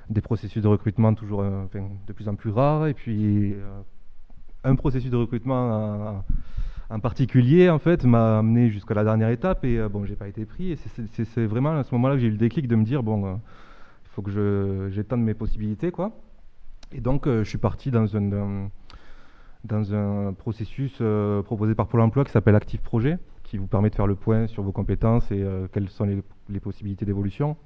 Speaker 7: des processus de recrutement toujours de plus en plus rares et puis un processus de recrutement en particulier en fait m'a amené jusqu'à la dernière étape et bon, j'ai pas été pris et c'est vraiment à ce moment-là que j'ai eu le déclic de me dire bon, il faut que j'étende mes possibilités quoi. Et donc je suis parti dans un processus proposé par Pôle emploi qui s'appelle Active Projet, qui vous permet de faire le point sur vos compétences et quelles sont les possibilités d'évolution.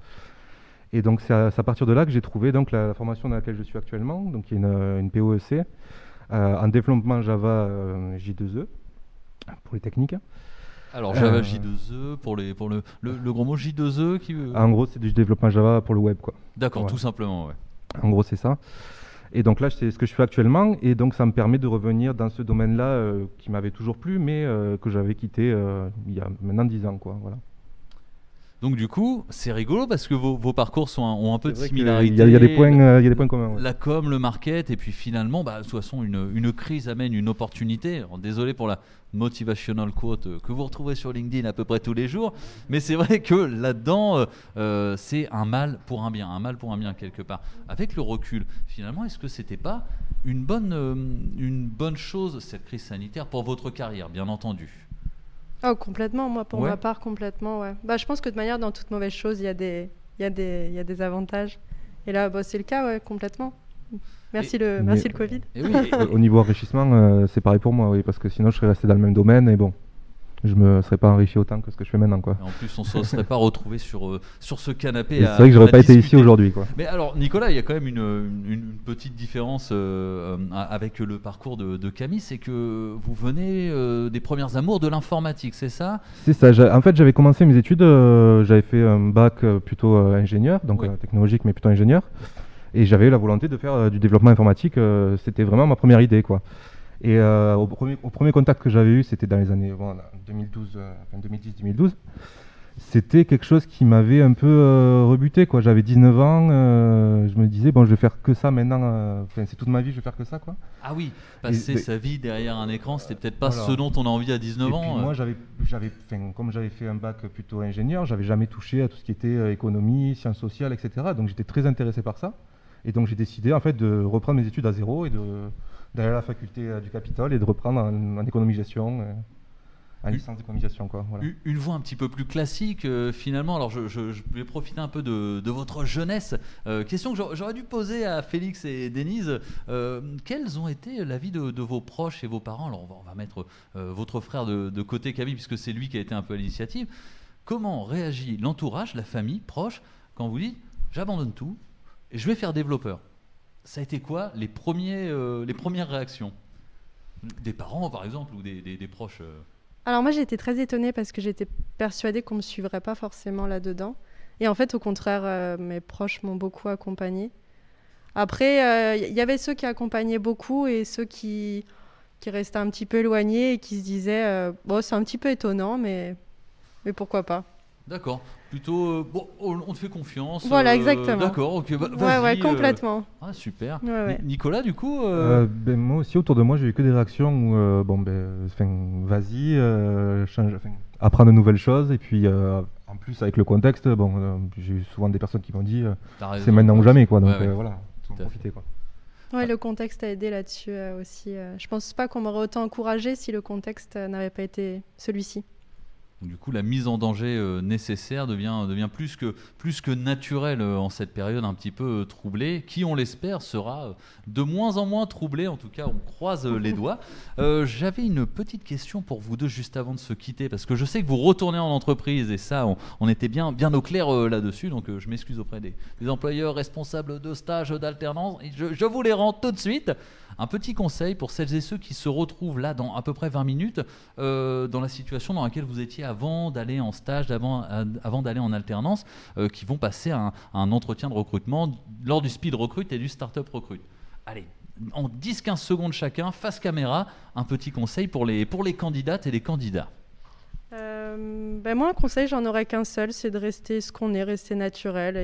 Speaker 7: Et donc c'est à partir de là que j'ai trouvé donc, la formation dans laquelle je suis actuellement, donc qui est une POEC, en développement Java J2E, pour les techniques.
Speaker 1: Alors Java J2E, pour le gros mot J2E qui...
Speaker 7: En gros c'est du développement Java pour le web quoi.
Speaker 1: D'accord,
Speaker 7: ouais.
Speaker 1: Tout simplement, ouais.
Speaker 7: En gros c'est ça. Et donc là, c'est ce que je fais actuellement, et donc ça me permet de revenir dans ce domaine-là qui m'avait toujours plu, mais que j'avais quitté il y a maintenant 10 ans, quoi. Voilà.
Speaker 1: Donc du coup, c'est rigolo parce que vos parcours ont un peu de
Speaker 7: C'est vrai
Speaker 1: similarité.
Speaker 7: Il y a des points communs. Ouais.
Speaker 1: La com, le market, et puis finalement, de toute façon, une crise amène une opportunité. Alors, désolé pour la motivational quote que vous retrouvez sur LinkedIn à peu près tous les jours, mais c'est vrai que là-dedans, c'est un mal pour un bien quelque part. Avec le recul, finalement, est-ce que c'était pas une bonne chose cette crise sanitaire pour votre carrière, bien entendu?
Speaker 8: Oh, complètement, moi pour ma part, complètement, ouais. Je pense que de manière, dans toute mauvaise chose, il y a des avantages. Et là, c'est le cas, ouais, complètement. Merci le Covid.
Speaker 1: Et oui,
Speaker 7: Au niveau enrichissement, c'est pareil pour moi, oui, parce que sinon je serais resté dans le même domaine et bon, je me serais pas enrichi autant que ce que je fais maintenant, quoi.
Speaker 1: En plus, on ne se serait pas retrouvé sur ce canapé.
Speaker 7: C'est vrai que j'aurais pas été ici aujourd'hui, quoi.
Speaker 1: Mais alors, Nicolas, il y a quand même une petite différence avec le parcours de Camille, c'est que vous venez des premières amours de l'informatique, c'est ça?
Speaker 7: C'est ça. En fait, j'avais commencé mes études, j'avais fait un bac plutôt ingénieur, donc technologique, mais plutôt ingénieur, et j'avais eu la volonté de faire du développement informatique. C'était vraiment ma première idée, quoi. Et au premier contact que j'avais eu, c'était dans les années 2010-2012. C'était quelque chose qui m'avait un peu rebuté, quoi. J'avais 19 ans, je me disais, bon, je vais faire que ça maintenant. C'est toute ma vie, je vais faire que ça, quoi.
Speaker 1: Ah oui, passer sa vie derrière un écran, c'était peut-être pas ce dont on a envie à 19 ans.
Speaker 7: Puis moi, comme j'avais fait un bac plutôt ingénieur, j'avais jamais touché à tout ce qui était économie, sciences sociales, etc. Donc j'étais très intéressé par ça. Et donc j'ai décidé en fait de reprendre mes études à zéro et d'aller à la faculté du Capitole et de reprendre en économie-gestion, en licence d'économie-gestion, quoi. Voilà.
Speaker 1: Une voie un petit peu plus classique, finalement. Alors, je vais profiter un peu de votre jeunesse. Question que j'aurais dû poser à Félix et Denise. Quels ont été la vie de vos proches et vos parents? Alors, on va mettre votre frère de côté, Camille, puisque c'est lui qui a été un peu à l'initiative. Comment réagit l'entourage, la famille, proche, quand vous dites « j'abandonne tout et je vais faire développeur ». Ça a été quoi les premières réactions des parents, par exemple, ou des proches
Speaker 8: Alors moi, j'ai été très étonnée parce que j'étais persuadée qu'on ne me suivrait pas forcément là-dedans. Et en fait, au contraire, mes proches m'ont beaucoup accompagnée. Après, il y avait ceux qui accompagnaient beaucoup et ceux qui restaient un petit peu éloignés et qui se disaient bon, c'est un petit peu étonnant, mais pourquoi pas.
Speaker 1: D'accord. Plutôt, on te fait confiance.
Speaker 8: Voilà, exactement.
Speaker 1: D'accord, ok. Vas-y,
Speaker 8: ouais, complètement.
Speaker 1: Ah, super.
Speaker 8: Ouais.
Speaker 1: Nicolas, du coup
Speaker 7: moi aussi, autour de moi, j'ai eu que des réactions où, vas-y, change, apprends de nouvelles choses. Et puis, en plus, avec le contexte, j'ai eu souvent des personnes qui m'ont dit c'est maintenant ou jamais, quoi. Donc, voilà, faut en profiter, quoi.
Speaker 8: Ouais, le contexte a aidé là-dessus aussi. Je pense pas qu'on m'aurait autant encouragée si le contexte n'avait pas été celui-ci.
Speaker 1: Du coup, la mise en danger nécessaire devient plus que naturelle en cette période un petit peu troublée, qui, on l'espère, sera de moins en moins troublée. En tout cas, on croise les doigts. J'avais une petite question pour vous deux juste avant de se quitter, parce que je sais que vous retournez en entreprise, et ça, on était bien au clair là-dessus. Donc, je m'excuse auprès des employeurs responsables de stage, d'alternance. Je vous les rends tout de suite. un petit conseil pour celles et ceux qui se retrouvent là dans à peu près 20 minutes dans la situation dans laquelle vous étiez avant d'aller en stage, avant d'aller en alternance, qui vont passer un entretien de recrutement lors du Speed Recrute et du Startup Recrute. Allez, en 10-15 secondes chacun, face caméra, un petit conseil pour les candidates et les candidats.
Speaker 8: Moi, un conseil, j'en aurais qu'un seul, c'est de rester ce qu'on est, rester naturel.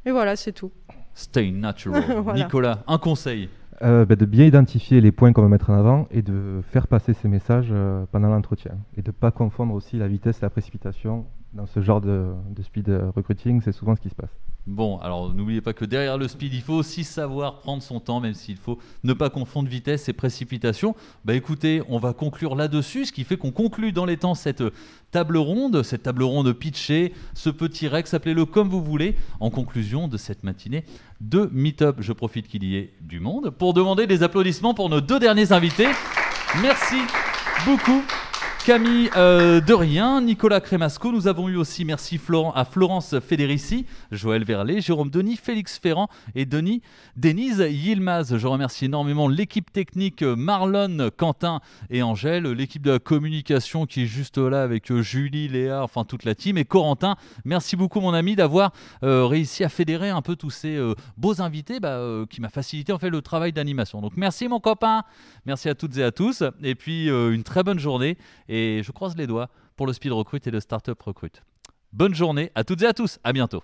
Speaker 8: Et voilà, c'est tout.
Speaker 1: Stay natural. Voilà. Nicolas, un conseil.
Speaker 7: De bien identifier les points qu'on va mettre en avant et de faire passer ces messages pendant l'entretien. Et de ne pas confondre aussi la vitesse et la précipitation. Dans ce genre de speed recruiting, c'est souvent ce qui se passe.
Speaker 1: Bon, alors n'oubliez pas que derrière le speed, il faut aussi savoir prendre son temps, même s'il faut ne pas confondre vitesse et précipitation. Écoutez, on va conclure là-dessus, ce qui fait qu'on conclut dans les temps cette table ronde pitchée, ce petit Rex, appelez-le comme vous voulez, en conclusion de cette matinée de Meetup. Je profite qu'il y ait du monde pour demander des applaudissements pour nos 2 derniers invités. Merci beaucoup. Camille de rien, Nicolas Crémasco, nous avons eu aussi, merci à Florence Federici, Joël Verlet, Jérôme Denis, Félix Ferrand et Denise Yilmaz. Je remercie énormément l'équipe technique, Marlon, Quentin et Angèle, l'équipe de la communication qui est juste là avec Julie, Léa, enfin toute la team, et Corentin. Merci beaucoup mon ami d'avoir réussi à fédérer un peu tous ces beaux invités qui m'a facilité en fait le travail d'animation. Donc merci mon copain, merci à toutes et à tous, et puis une très bonne journée. Et je croise les doigts pour le Speed Recrute et le Startup Recrute. Bonne journée à toutes et à tous, à bientôt.